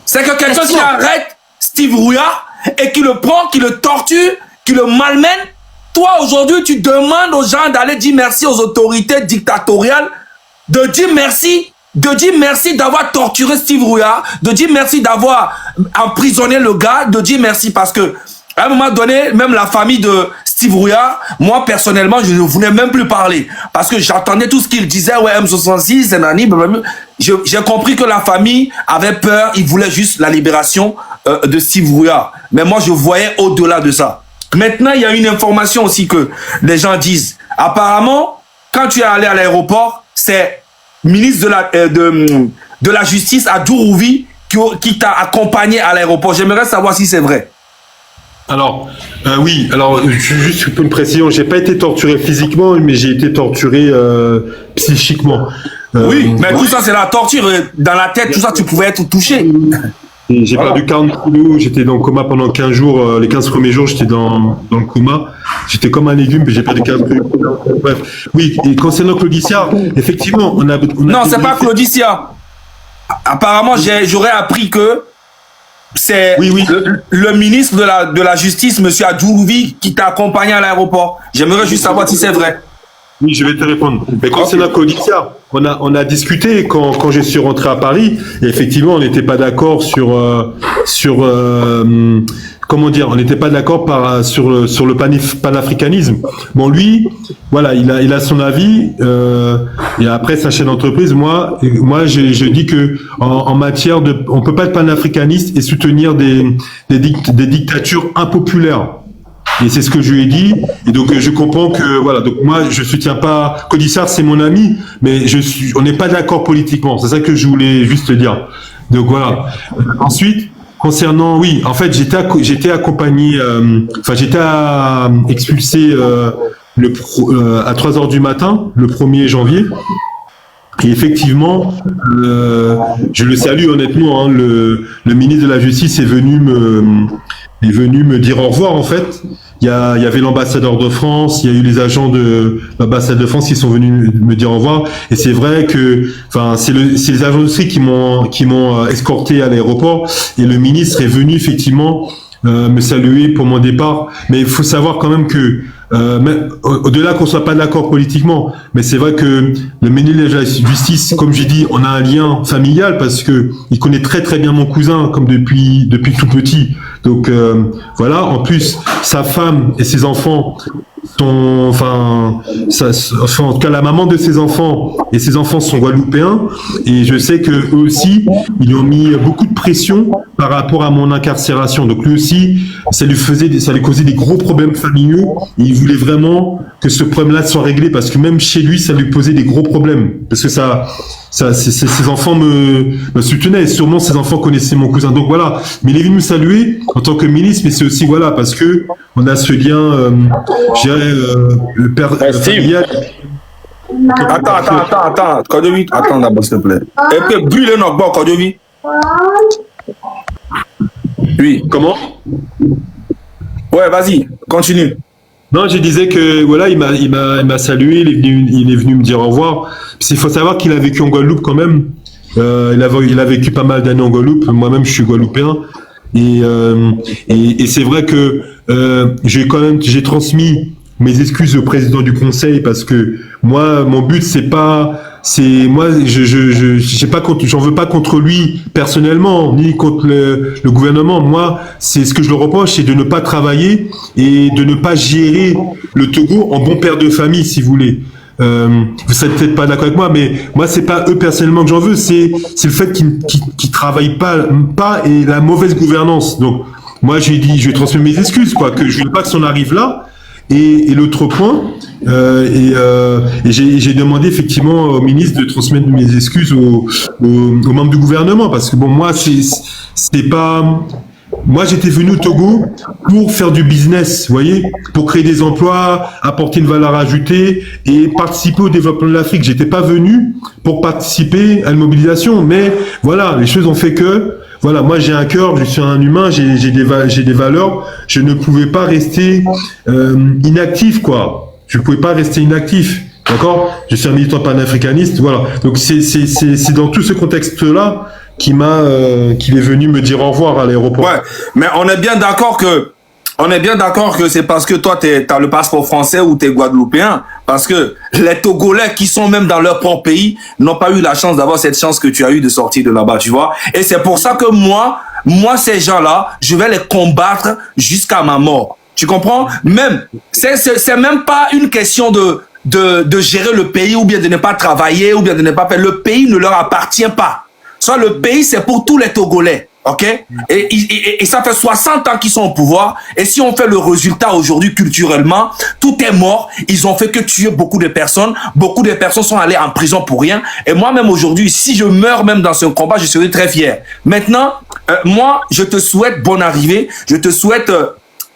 C'est que quelqu'un qui arrête Steve Rouillard et qui le prend, qui le torture, qui le malmène. Toi, aujourd'hui, tu demandes aux gens d'aller dire merci aux autorités dictatoriales, de dire merci d'avoir torturé Steve Rouillard, de dire merci d'avoir emprisonné le gars, de dire merci parce que à un moment donné, même la famille de Steve Rouillard, moi personnellement, je ne voulais même plus parler parce que j'entendais tout ce qu'il disait, ouais, M66, nani, j'ai compris que la famille avait peur, ils voulaient juste la libération de Steve Rouillard. Mais moi, je voyais au-delà de ça. Maintenant, il y a une information aussi que les gens disent. Apparemment, quand tu es allé à l'aéroport, c'est ministre de la Justice à Dourouvi qui t'a accompagné à l'aéroport. J'aimerais savoir si c'est vrai. Alors, oui, alors juste une précision, j'ai pas été torturé physiquement, mais j'ai été torturé psychiquement. Oui, mais tout ça c'est la torture, dans la tête, tout ça tu pouvais être touché. J'ai perdu 40 kilos, j'étais dans le coma pendant 15 jours, les 15 premiers jours j'étais dans le coma, j'étais comme un légume, puis j'ai perdu 15 kilos. Bref, oui, et concernant Claudicia, effectivement, on a non, c'est pas Claudicia. Apparemment, j'aurais appris que c'est le ministre de la Justice, M. Adjourouvi, qui t'a accompagné à l'aéroport. J'aimerais juste savoir si c'est vrai. Oui, je vais te répondre. Mais concernant Claudicia, on a discuté quand je suis rentré à Paris, et effectivement, on n'était pas d'accord sur comment dire, on n'était pas d'accord sur le panafricanisme. Bon, lui, voilà, il a son avis, et après sa chaîne d'entreprise, moi, je dis que en matière on peut pas être panafricaniste et soutenir des dictatures impopulaires. Et c'est ce que je lui ai dit. Et donc, je comprends que, voilà, donc moi, je soutiens pas, Codissar, c'est mon ami, mais on n'est pas d'accord politiquement. C'est ça que je voulais juste dire. Donc, voilà. Ensuite, concernant, oui, en fait, j'étais accompagné, j'étais expulsé, à 3 heures du matin, le 1er janvier. Et effectivement, je le salue honnêtement, hein, le ministre de la Justice est venu me dire au revoir, en fait. Il y avait l'ambassadeur de France, il y a eu les agents de l'ambassade de France qui sont venus me dire au revoir. Et c'est vrai que, c'est les agents de sécurité qui m'ont escorté à l'aéroport. Et le ministre est venu effectivement me saluer pour mon départ. Mais il faut savoir quand même que, au-delà qu'on soit pas d'accord politiquement, mais c'est vrai que le ministre de la Justice, comme j'ai dit, on a un lien familial parce que il connaît très très bien mon cousin, comme depuis tout petit. Donc voilà. En plus, sa femme et ses enfants sont, en tout cas la maman de ses enfants et ses enfants sont guadeloupéens. Et je sais que eux aussi, ils ont mis beaucoup de pression par rapport à mon incarcération. Donc lui aussi, ça lui causait des gros problèmes familiaux. Et il voulait vraiment que ce problème-là soit réglé parce que même chez lui, ça lui posait des gros problèmes. Parce que ses enfants me soutenaient et sûrement ses enfants connaissaient mon cousin. Donc voilà. Mais il est venu me saluer en tant que ministre, mais c'est aussi, voilà, parce que on a ce lien, je dirais, le père familial. Attends, Kodovi, attends d'abord, s'il te plaît. Et puis, brûle notre bord, Kodovi. Oui. Comment? Ouais, vas-y, continue. Non, je disais que voilà, il m'a salué, il est venu me dire au revoir. Il faut savoir qu'il a vécu en Guadeloupe quand même. Il a vécu pas mal d'années en Guadeloupe. Moi-même, je suis guadeloupéen. Et c'est vrai que j'ai transmis mes excuses au président du conseil parce que moi, mon but j'en veux pas contre lui personnellement ni contre le gouvernement. Moi, c'est ce que je le reproche, c'est de ne pas travailler et de ne pas gérer le Togo en bon père de famille, si vous voulez. Vous serez peut-être pas d'accord avec moi, mais moi c'est pas eux personnellement que j'en veux, c'est le fait qu'ils travaillent pas et la mauvaise gouvernance. Donc moi j'ai dit, je vais transmettre mes excuses, quoi, que je veux pas que ça en arrive là. Et l'autre point, j'ai demandé effectivement au ministre de transmettre mes excuses aux membres du gouvernement parce que bon, moi c'est pas. Moi, j'étais venu au Togo pour faire du business, vous voyez, pour créer des emplois, apporter une valeur ajoutée et participer au développement de l'Afrique. J'étais pas venu pour participer à une mobilisation, mais voilà, les choses ont fait que, voilà, moi j'ai un cœur, je suis un humain, j'ai des valeurs. Je ne pouvais pas rester inactif, quoi. Je ne pouvais pas rester inactif, d'accord? Je suis un militant panafricaniste, voilà. Donc c'est dans tout ce contexte-là qu'il est venu me dire au revoir à l'aéroport. Ouais, mais on est bien d'accord que c'est parce que toi t'as le passeport français ou t'es guadeloupéen, parce que les Togolais qui sont même dans leur propre pays n'ont pas eu la chance d'avoir cette chance que tu as eu de sortir de là-bas, tu vois. Et c'est pour ça que moi ces gens-là, je vais les combattre jusqu'à ma mort. Tu comprends? Même c'est même pas une question de gérer le pays ou bien de ne pas travailler ou bien de ne pas faire. Le pays ne leur appartient pas. Soit le pays, c'est pour tous les Togolais, ok? Et ça fait 60 ans qu'ils sont au pouvoir. Et si on fait le résultat aujourd'hui culturellement, tout est mort. Ils ont fait que tuer beaucoup de personnes. Beaucoup de personnes sont allées en prison pour rien. Et moi-même aujourd'hui, si je meurs même dans ce combat, je serai très fier. Maintenant, moi, je te souhaite bonne arrivée. Je te souhaite...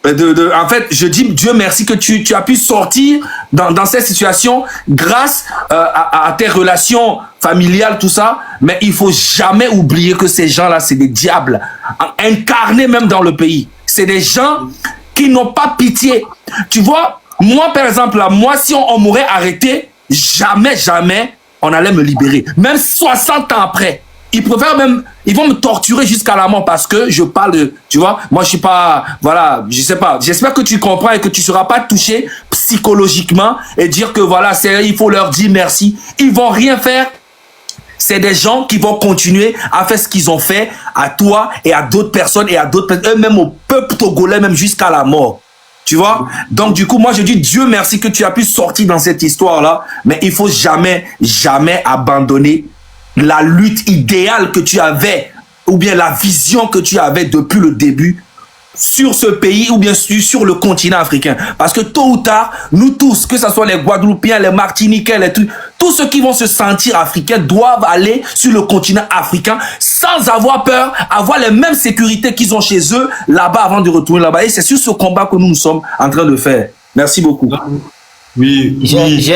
en fait, je dis Dieu merci que tu as pu sortir dans cette situation grâce à tes relations familiales, tout ça. Mais il faut jamais oublier que ces gens-là, c'est des diables incarnés même dans le pays. C'est des gens qui n'ont pas pitié. Tu vois, moi par exemple, là, moi si on m'aurait arrêté, jamais on allait me libérer. Même 60 ans après. Ils vont me torturer jusqu'à la mort parce que je parle de, tu vois, moi je suis pas, voilà, je sais pas, j'espère que tu comprends et que tu seras pas touché psychologiquement et dire que voilà, il faut leur dire merci. Ils vont rien faire. c'est des gens qui vont continuer à faire ce qu'ils ont fait à toi et à d'autres personnes et à d'autres personnes, eux-mêmes au peuple togolais, même jusqu'à la mort. Tu vois? Donc, du coup, moi, je dis Dieu merci que tu as pu sortir dans cette histoire-là, mais il faut jamais, jamais abandonner la lutte idéale que tu avais, ou bien la vision que tu avais depuis le début sur ce pays ou bien sur le continent africain. Parce que tôt ou tard, nous tous, que ce soit les Guadeloupéens, les Martiniquais, les trucs, tous ceux qui vont se sentir africains doivent aller sur le continent africain sans avoir peur, avoir les mêmes sécurités qu'ils ont chez eux là-bas avant de retourner là-bas. Et c'est sur ce combat que nous sommes en train de faire. Merci beaucoup. Oui, oui.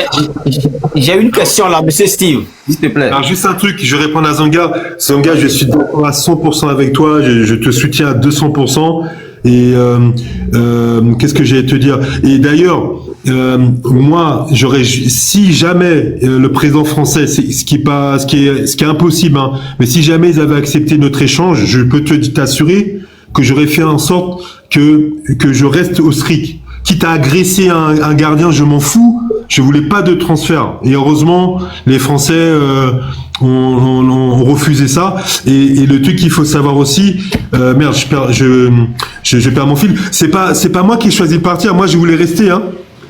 J'ai une question là, monsieur Steve, s'il te plaît. Alors, juste un truc, je réponds à Zanga. Zanga, je suis d'accord à 100% avec toi, je te soutiens à 200%. Et qu'est-ce que j'allais te dire? Et d'ailleurs, moi, si jamais le président français, ce qui est impossible, hein, mais si jamais ils avaient accepté notre échange, je peux t'assurer que j'aurais fait en sorte que je reste au SRIC. Quitte à agresser un gardien, je m'en fous. Je voulais pas de transfert. Et heureusement, les Français ont refusé ça. Et le truc qu'il faut savoir aussi, merde, je perds mon fil. C'est pas moi qui ai choisi de partir. Moi, je voulais rester. Hein.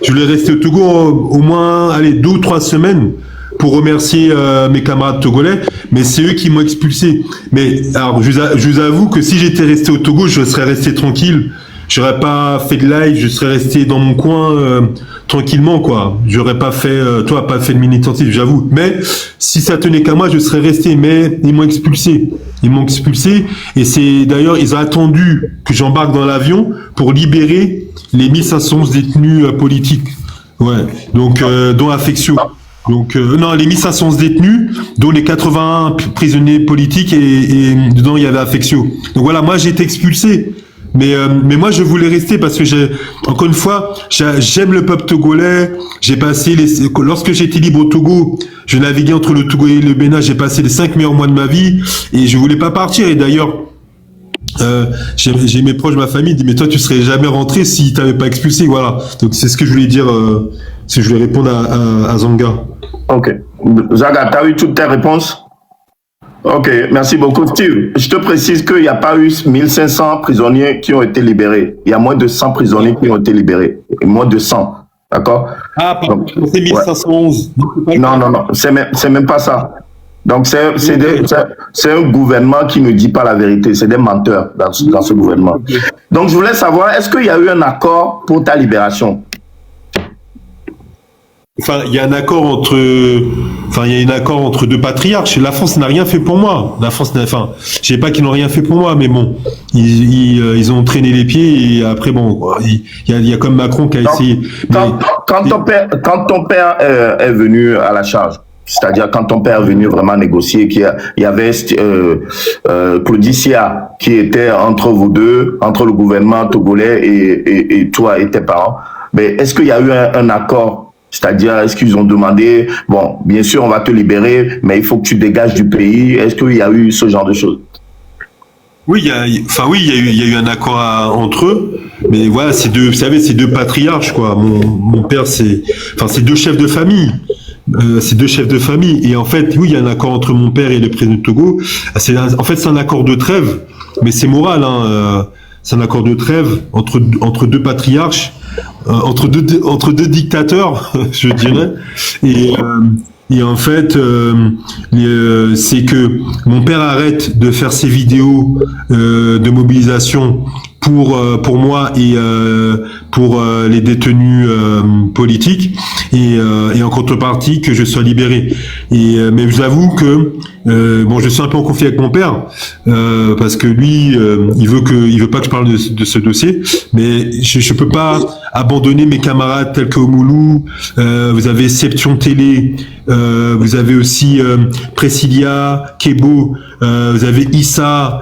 Je voulais rester au Togo au moins, allez, 2 ou 3 semaines pour remercier mes camarades togolais. Mais c'est eux qui m'ont expulsé. Mais alors, je vous avoue que si j'étais resté au Togo, je serais resté tranquille. J'aurais pas fait de live, je serais resté dans mon coin tranquillement, quoi. J'aurais pas fait, toi, pas fait de militantisme, j'avoue. Mais si ça tenait qu'à moi, je serais resté. Mais ils m'ont expulsé. Et c'est d'ailleurs, ils ont attendu que j'embarque dans l'avion pour libérer les 1511 détenus politiques. Ouais. Donc, dont Affectio. Donc, non, les 1511 détenus, dont les 81 prisonniers politiques et dedans, il y avait Affectio. Donc voilà, moi, j'ai été expulsé. Mais moi, je voulais rester parce que encore une fois, j'aime le peuple togolais. J'ai passé lorsque j'étais libre au Togo, je naviguais entre le Togo et le Bénin. J'ai passé les 5 meilleurs mois de ma vie et je voulais pas partir. Et d'ailleurs, j'ai mes proches, ma famille, dit mais toi, tu serais jamais rentré si t'avais pas expulsé. Voilà. Donc c'est ce que je voulais dire. Si je voulais répondre à Zanga. Ok. Zaga, t'as eu toutes tes réponses? Ok, merci beaucoup. Steve, je te précise qu'il n'y a pas eu 1500 prisonniers qui ont été libérés. Il y a moins de 100 prisonniers qui ont été libérés. Et moins de 100. D'accord? Ah, pardon, c'est 1511. Ouais. Non, c'est même pas ça. Donc, c'est un gouvernement qui ne dit pas la vérité. C'est des menteurs dans ce gouvernement. Donc, je voulais savoir, est-ce qu'il y a eu un accord pour ta libération? Enfin, il y a un accord entre deux patriarches. La France n'a rien fait pour moi. Je sais pas qu'ils n'ont rien fait pour moi, mais bon, ils ont traîné les pieds et après bon, il y a comme Macron qui a essayé. Quand ton père est venu à la charge, c'est-à-dire quand ton père est venu vraiment négocier, il y avait Claudicia qui était entre vous deux, entre le gouvernement togolais et toi et tes parents. Mais est-ce qu'il y a eu un accord? C'est-à-dire, est-ce qu'ils ont demandé, bon, bien sûr, on va te libérer, mais il faut que tu dégages du pays. Est-ce qu'il y a eu ce genre de choses? Oui, il y a eu un accord entre eux, mais voilà, vous savez, c'est deux patriarches, quoi. Mon père, c'est 2 chefs de famille. C'est 2 chefs de famille. Et en fait, oui, il y a un accord entre mon père et le président de Togo. C'est un accord de trêve, mais c'est moral, hein. C'est un accord de trêve entre 2 patriarches. Entre deux dictateurs, je dirais. Et en fait, c'est que mon père arrête de faire ses vidéos de mobilisation pour moi et pour les détenus politiques et en contrepartie que je sois libéré. Mais je vous avoue que je suis un peu en conflit avec mon père parce que lui il veut pas que je parle de ce dossier, mais je peux pas abandonner mes camarades tels que Oumoulou. Vous avez Seption Télé, vous avez aussi Presilia, Kebo, vous avez Issa,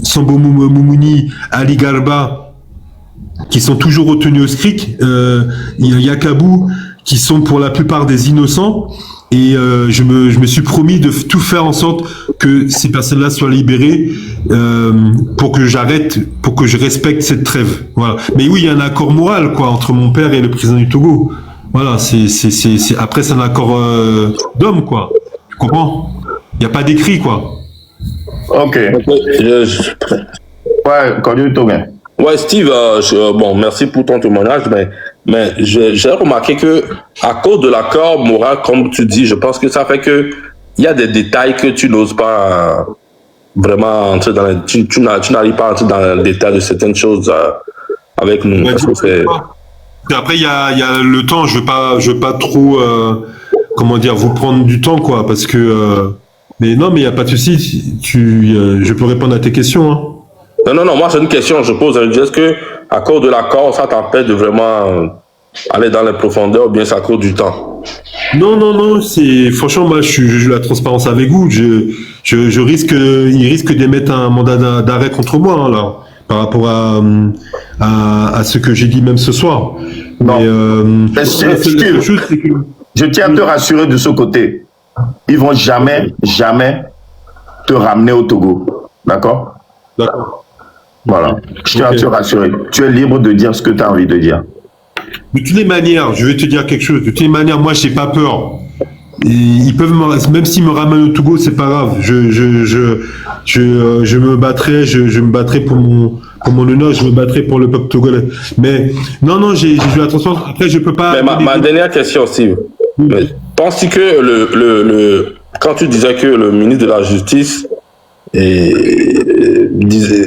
Sambo Moumouni, Ali Garba, qui sont toujours retenus au SCRIC, Yakabou, qui sont pour la plupart des innocents. Et je me suis promis de tout faire en sorte que ces personnes-là soient libérées pour que je respecte cette trêve. Voilà. Mais oui, il y a un accord moral, quoi, entre mon père et le président du Togo. Voilà, après c'est un accord d'homme, quoi. Tu comprends? Il n'y a pas d'écrit, quoi. Ok. Ouais, continue Thomas. Ouais, Steve, bon, merci pour ton témoignage, mais j'ai remarqué que à cause de l'accord moral, comme tu dis, je pense que ça fait que il y a des détails que tu n'oses pas vraiment entrer dans tu n'arrives pas à entrer dans le détail de certaines choses avec nous. Ouais, Parce que c'est... Après, il y a le temps. Je veux pas trop, comment dire, vous prendre du temps, quoi, parce que. Mais non, mais il y a pas de souci. Je peux répondre à tes questions, hein. Non, moi c'est une question, je pose. Est-ce que à cause de l'accord, ça t'empêche de vraiment aller dans les profondeurs ou bien c'est à cause du temps? Non, c'est franchement, moi, je joue la transparence avec vous. Il risque d'émettre un mandat d'arrêt contre moi, hein, là, par rapport à ce que j'ai dit même ce soir. Non. Mais, Steve, je tiens à te rassurer de ce côté. Ils vont jamais te ramener au Togo. D'accord? D'accord. Voilà. Je tiens à te rassurer. Tu es libre de dire ce que tu as envie de dire. De toutes les manières, je vais te dire quelque chose. De toutes les manières, moi, j'ai pas peur. Et ils peuvent même s'ils me ramènent au Togo, c'est pas grave. Je me battrai, je me battrai pour mon honneur, je me battrai pour le peuple togolais. Mais non, j'ai joué la transparence. Après, je peux pas. Mais ma dernière question, Steve. Penses-tu que quand tu disais que le ministre de la Justice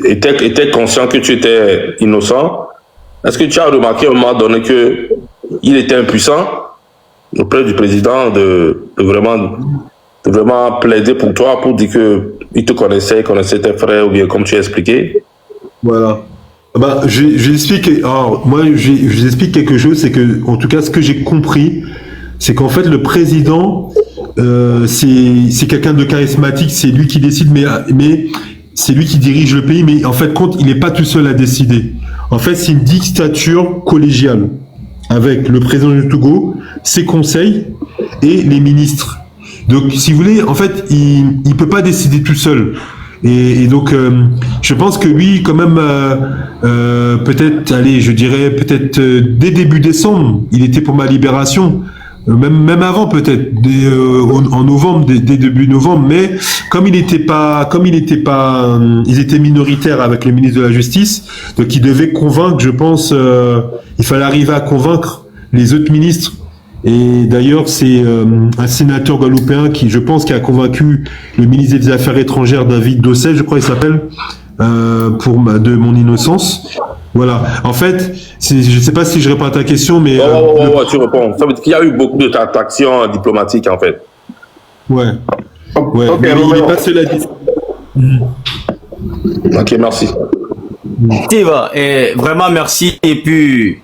était conscient que tu étais innocent, est-ce que tu as remarqué à un moment donné que il était impuissant auprès du président de vraiment plaider pour toi, pour dire que il te connaissait, il connaissait tes frères, ou bien comme tu as expliqué? Voilà. Bah, j'explique. Alors, moi, j'explique quelque chose, c'est que, en tout cas, ce que j'ai compris, c'est qu'en fait, le président, c'est quelqu'un de charismatique, c'est lui qui décide, mais c'est lui qui dirige le pays, mais en fait, il n'est pas tout seul à décider. En fait, c'est une dictature collégiale avec le président du Togo, ses conseils et les ministres. Donc, si vous voulez, en fait, il peut pas décider tout seul. Et donc, je pense que lui, quand même, peut-être, allez, je dirais, peut-être dès début décembre, il était pour ma libération. Même avant peut-être, en novembre, dès début novembre, mais comme ils étaient minoritaires avec le ministre de la Justice, donc ils devaient convaincre, je pense, il fallait arriver à convaincre les autres ministres. Et d'ailleurs, c'est un sénateur guadeloupéen qui, je pense, qui a convaincu le ministre des Affaires étrangères, David Dosset, je crois il s'appelle, de mon innocence. Voilà. En fait, je ne sais pas si je réponds à ta question, mais... tu réponds. Ça veut dire qu'il y a eu beaucoup de actions diplomatiques, en fait. Ouais. Ouais. Ok, mais il n'est pas seul à dire. Ok, merci. Steve, vraiment merci. Et puis,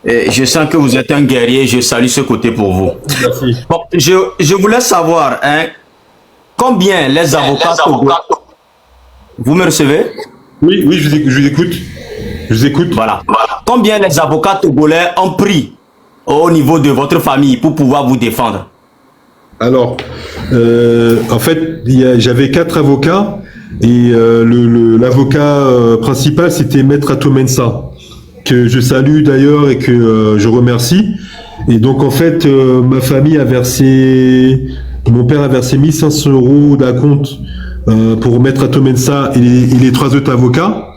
je sens que vous êtes un guerrier. Je salue ce côté pour vous. Merci. Bon, je voulais savoir, hein, combien les avocats... Vous me recevez? Oui, je vous écoute. Je vous écoute. Voilà. Combien les avocats togolais ont pris au niveau de votre famille pour pouvoir vous défendre? Alors, en fait, j'avais 4 avocats et l'avocat principal, c'était Maître Ato Mensah, que je salue d'ailleurs et que je remercie. Et donc, en fait, ma famille a versé, mon père a versé 1500 € d'acompte pour Maître Ato Mensah et les 3 autres avocats.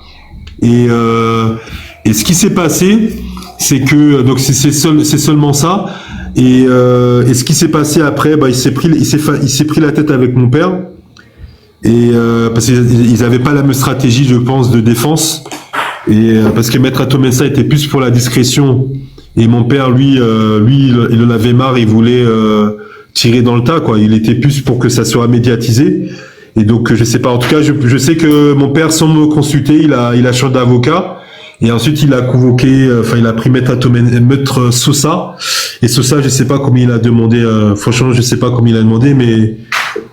Et ce qui s'est passé, c'est que donc c'est seulement ça. Et ce qui s'est passé après, bah, il s'est pris la tête avec mon père. Et parce qu'ils n'avaient pas la même stratégie, je pense, de défense. Et parce que Maître Ato Mensah était plus pour la discrétion. Et mon père, lui, il en avait marre, il voulait tirer dans le tas, quoi. Il était plus pour que ça soit médiatisé. Et donc, je sais pas. En tout cas, je sais que mon père, sans me consulter, il a changé d'avocat. Et ensuite, il a convoqué, il a pris Maître Sosa. Et Sosa, je sais pas combien il a demandé. Franchement, je sais pas combien il a demandé, mais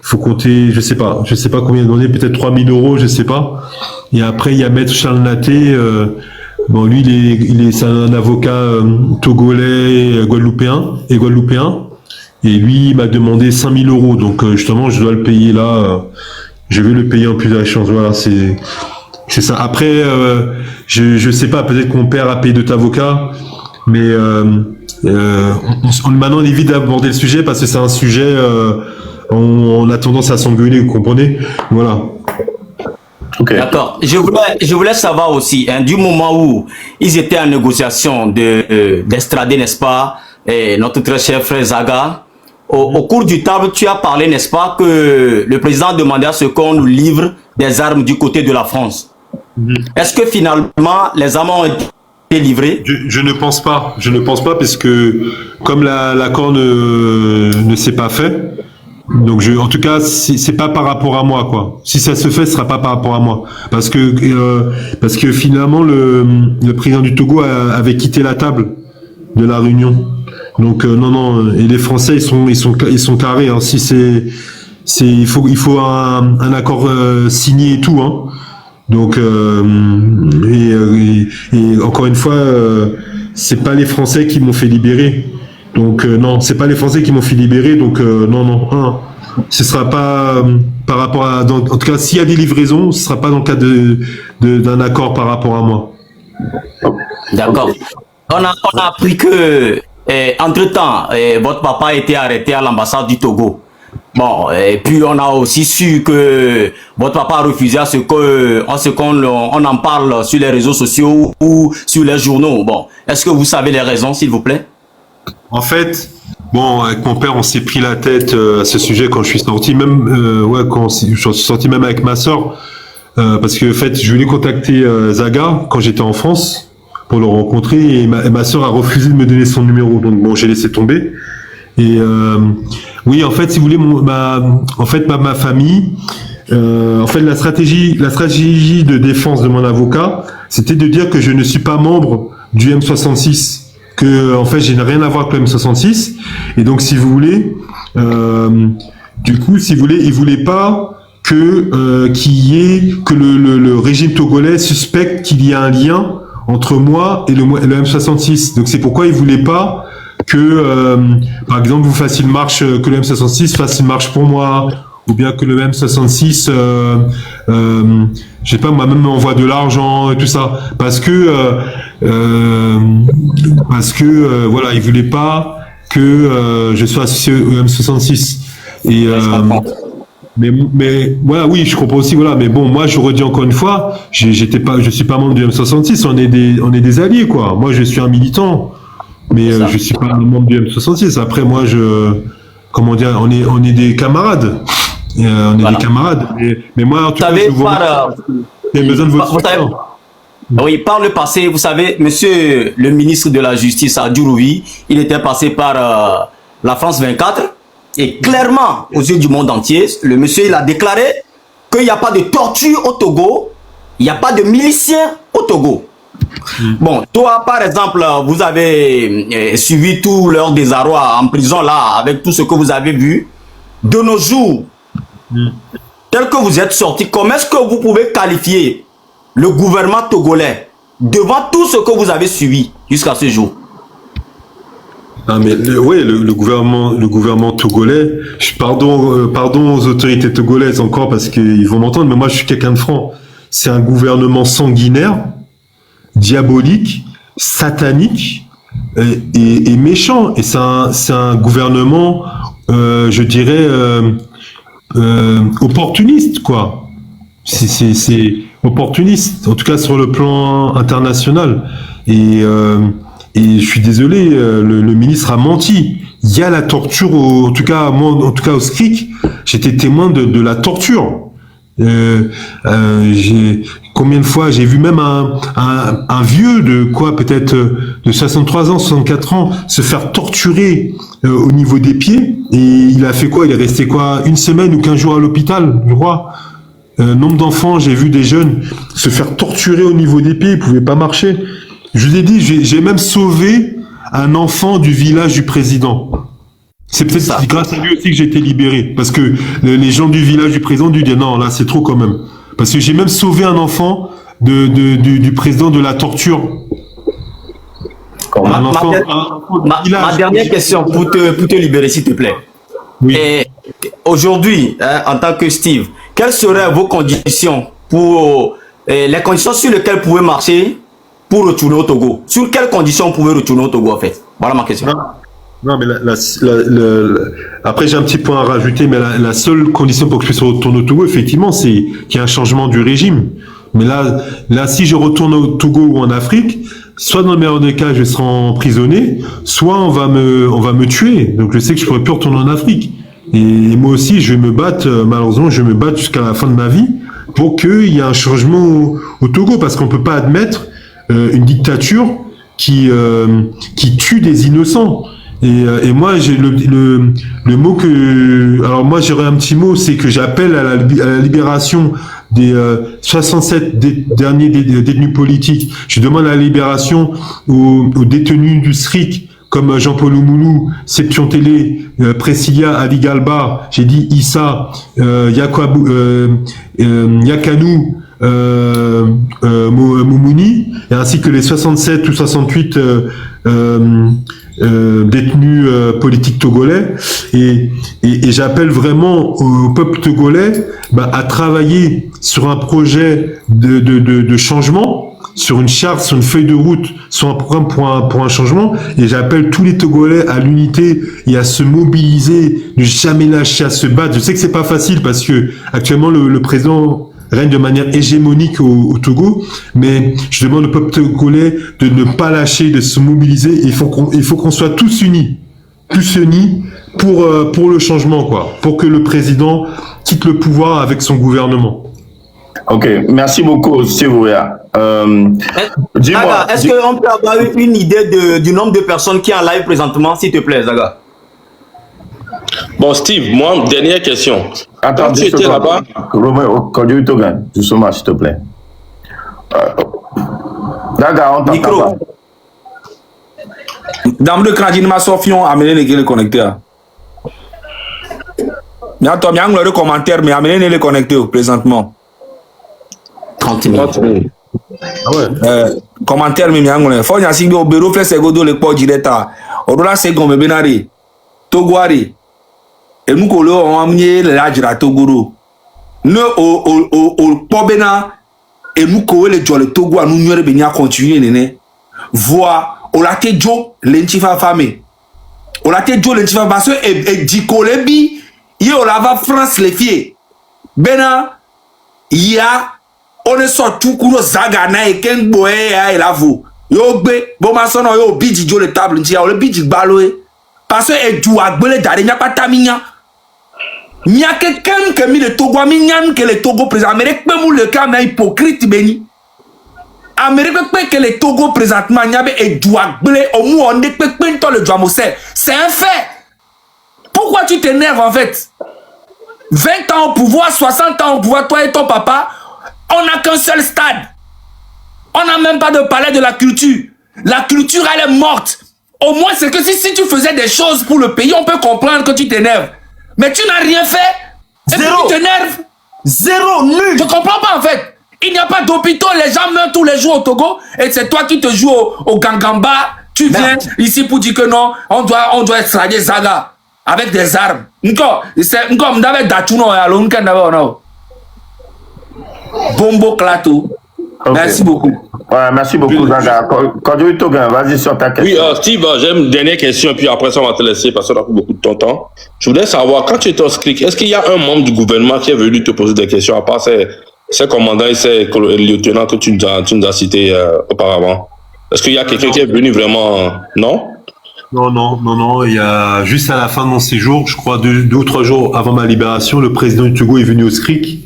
faut compter. Je sais pas combien il a demandé. Peut-être 3000 €, je sais pas. Et après, il y a Maître Charles Naté. Bon, lui, c'est un avocat togolais, guadeloupéen. Et lui, il m'a demandé 5000 €. Donc, justement, je dois le payer là. Je vais le payer en plus de la chance. Voilà, c'est ça. Après, je sais pas. Peut-être que mon père a payé d'autres avocats. Mais maintenant, on évite d'aborder le sujet parce que c'est un sujet, on a tendance à s'engueuler, vous comprenez? Voilà. Ok. D'accord. Je voulais savoir aussi, hein, du moment où ils étaient en négociation d'extrader, n'est-ce pas, notre très cher frère Zaga, au cours du table, tu as parlé, n'est-ce pas, que le président demandait à ce qu'on nous livre des armes du côté de la France. Est-ce que finalement, les armes ont été livrées? Je ne pense pas. Je ne pense pas parce que comme l'accord ne s'est pas fait, donc en tout cas, c'est pas par rapport à moi, quoi. Si ça se fait, ce sera pas par rapport à moi, parce que finalement le président du Togo avait quitté la table de la réunion. Donc non, et les Français ils sont carrés. Hein. Si il faut un accord signé et tout. Hein. Donc et encore une fois, c'est pas les Français qui m'ont fait libérer. Donc non, c'est pas les Français qui m'ont fait libérer. Donc non, ce sera pas par rapport à. En tout cas, s'il y a des livraisons, ce sera pas dans le cadre d'un accord par rapport à moi. D'accord. On a appris que entre-temps, votre papa a été arrêté à l'ambassade du Togo. Bon, et puis on a aussi su que votre papa a refusé à ce qu'on en parle sur les réseaux sociaux ou sur les journaux. Bon, est-ce que vous savez les raisons, s'il vous plaît? En fait, bon, avec mon père, on s'est pris la tête à ce sujet quand je suis sorti, même quand je suis sorti même avec ma sœur, parce que en fait, je voulais contacter Zaga quand j'étais en France pour le rencontrer et ma sœur a refusé de me donner son numéro, donc bon, j'ai laissé tomber. Et oui, en fait, si vous voulez, ma famille, en fait, la stratégie de défense de mon avocat, c'était de dire que je ne suis pas membre du M66. Que en fait je n'ai rien à voir avec le M66 et donc si vous voulez du coup si vous voulez ils voulaient pas que qu'il y ait que le régime togolais suspecte qu'il y a un lien entre moi et le M66, donc c'est pourquoi ils voulaient pas que par exemple vous fassiez une marche, que le M66 fasse une marche pour moi, ou bien que le M66 je sais pas, moi-même m'envoie de l'argent et tout ça, parce que voilà, ils voulaient pas que je sois associé au M66 et mais voilà, oui, je comprends aussi, voilà, mais bon, moi je redis encore une fois, je suis pas membre du M66, on est des alliés, quoi. Moi je suis un militant, mais je suis pas un membre du M66. Après moi comment dire, on est des camarades. On est des camarades, mais moi en tout cas je vous j'ai besoin de votre soutien. Oui, par le passé, vous savez, monsieur le ministre de la Justice, Adjurovi, il était passé par la France 24 et clairement, aux yeux du monde entier, le monsieur il a déclaré qu'il n'y a pas de torture au Togo, il n'y a pas de miliciens au Togo. Bon, toi, par exemple, vous avez suivi tout leur désarroi en prison là, avec tout ce que vous avez vu. De nos jours, tel que vous êtes sorti, comment est-ce que vous pouvez qualifier le gouvernement togolais devant tout ce que vous avez suivi jusqu'à ce jour? Ah mais oui, le gouvernement togolais, pardon aux autorités togolaises encore parce qu'ils vont m'entendre, mais moi je suis quelqu'un de franc. C'est un gouvernement sanguinaire, diabolique, satanique et méchant. Et c'est un gouvernement, je dirais, opportuniste, quoi. C'est opportuniste, en tout cas sur le plan international. Et je suis désolé, le ministre a menti. Il y a la torture, en tout cas au SCRIC, j'étais témoin de la torture. Combien de fois j'ai vu même un vieux de quoi, peut-être de 63 ans, 64 ans, se faire torturer au niveau des pieds. Et il a fait quoi? Il est resté quoi, 1 semaine ou 15 jours à l'hôpital, je crois. Nombre d'enfants, j'ai vu des jeunes se faire torturer au niveau des pieds, ils pouvaient pas marcher. Je vous ai dit, j'ai même sauvé un enfant du village du président. C'est peut-être grâce à lui aussi que j'ai été libéré. Parce que les gens du village du président lui disent non, là c'est trop quand même. Parce que j'ai même sauvé un enfant du président de la torture. Ma dernière question pour te libérer, s'il te plaît. Oui. Aujourd'hui, en tant que Steve, quelles seraient vos conditions pour les conditions sur lesquelles vous pouvez marcher pour retourner au Togo? Sur quelles conditions vous pouvez retourner au Togo, en fait? Voilà ma question. Non, mais après j'ai un petit point à rajouter, mais la seule condition pour que je puisse retourner au Togo, effectivement, c'est qu'il y ait un changement du régime. Mais là, si je retourne au Togo ou en Afrique, soit dans le meilleur des cas, je serai emprisonné, soit on va me tuer. Donc je sais que je pourrais plus retourner en Afrique. Et moi aussi, je vais me battre, malheureusement, je vais me battre jusqu'à la fin de ma vie pour qu'il y ait un changement au Togo, parce qu'on peut pas admettre une dictature qui tue des innocents. Et moi, j'ai le mot que... Alors moi, j'aurais un petit mot, c'est que j'appelle à la libération des 67 derniers détenus politiques. Je demande la libération aux détenus du SRIC, comme Jean-Paul Oumoulou, Seption Télé, Presilia, Ali Galba, j'ai dit Issa, Yakanou, Moumouni, et ainsi que les 67 ou 68 détenus politiques togolais, et j'appelle vraiment au peuple togolais à travailler sur un projet de changement, sur une charte, sur une feuille de route, sur un programme pour un changement, et j'appelle tous les Togolais à l'unité et à se mobiliser, ne jamais lâcher, à se battre. Je sais que c'est pas facile parce que actuellement le président règne de manière hégémonique au Togo, mais je demande au peuple togolais de ne pas lâcher, de se mobiliser. Il faut qu'on soit tous unis pour le changement, quoi, pour que le président quitte le pouvoir avec son gouvernement. Ok, merci beaucoup, Sivouya. Dis-moi. Est-ce qu'on peut avoir une idée du nombre de personnes qui sont en live présentement, s'il te plaît, Zaga? Bon, Steve, moi, dernière question. Attends, quand tu étais là-bas... Kodjo Togan, justement, s'il te plaît. Zaga, on t'entend pas. Dame de Kradinma Sofion, amenez les connectés. Mais attends, il y a un commentaire, mais amenez les connectés présentement. 30 minutes. Ah ouais. Commentaire, mais il y a un faut y a au bureau, fait segodo le port direct. Odola c'est comme benari. Togoari. Et nous collons on a mis la jira Togoro. Ne au pobena et nous collons le joie le Togo à nous n'y aurait bien continuer néné. Voix au latte Joe l'entifa famille. Au latte Joe l'entifa parce que et dikolebi y au lava France les filles. Bena ya on est sorti tout zaga na et ken boye et la vous. Yo be bon ma son yo bidji Joe le table ntia o le bidji baloé. Parce que et du agbele dare nya pataminya. Il y a quelqu'un qui a mis le Togo, que le Togo présent. Amérique peut le cas, mais hypocrite, béni. Amérique peut que le Togo présentement, il y a et doit blé au moins on ne peut pas le doigt mosser. C'est un fait. Pourquoi tu t'énerves en fait? 20 ans au pouvoir, 60 ans au pouvoir, toi et ton papa, on n'a qu'un seul stade. On n'a même pas de palais de la culture. La culture, elle est morte. Au moins, c'est que si tu faisais des choses pour le pays, on peut comprendre que tu t'énerves. Mais tu n'as rien fait. Et puis tu t'énerves. Zéro, nul. Je comprends pas en fait. Il n'y a pas d'hôpitaux, les gens meurent tous les jours au Togo. Et c'est toi qui te joues au Gangamba. Tu viens ici pour dire que non, on doit extrader Zaga avec des armes. C'est comme d'avec Dachuno et Alon Kandava. Bombo Klato. Okay. Merci beaucoup. Ouais, merci beaucoup, Zaga. Kodjo Togan, vas-y sur ta question. Oui, Steve, j'ai une dernière question, puis après ça, on va te laisser parce qu'on a pris beaucoup de ton temps. Je voudrais savoir, quand tu étais au SCRIC, est-ce qu'il y a un membre du gouvernement qui est venu te poser des questions, à part ces commandants et ces lieutenants que tu nous as cités auparavant? Est-ce qu'il y a quelqu'un qui est venu vraiment... Non? Non. Il y a juste à la fin de mon séjour, je crois 2 ou 3 jours avant ma libération, le président du Togo est venu au SCRIC.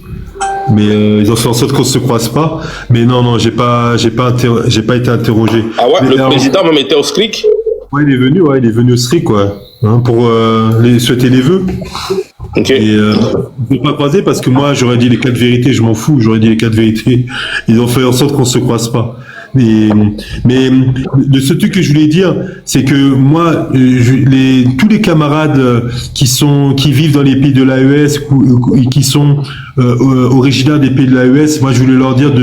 Mais ils ont fait en sorte qu'on se croise pas. Mais non, j'ai pas été interrogé. Ah ouais, le président même était au SCRIC? Ouais, il est venu au SCRIC, quoi, hein, pour souhaiter les vœux. Ok. Et je ne pas croiser parce que moi, j'aurais dit les 4 vérités, je m'en fous, j'aurais dit les 4 vérités. Ils ont fait en sorte qu'on se croise pas. Mais de ce truc que je voulais dire, c'est que moi, tous les camarades qui vivent dans les pays de l'AES et qui sont originaires des pays de l'AES, moi je voulais leur dire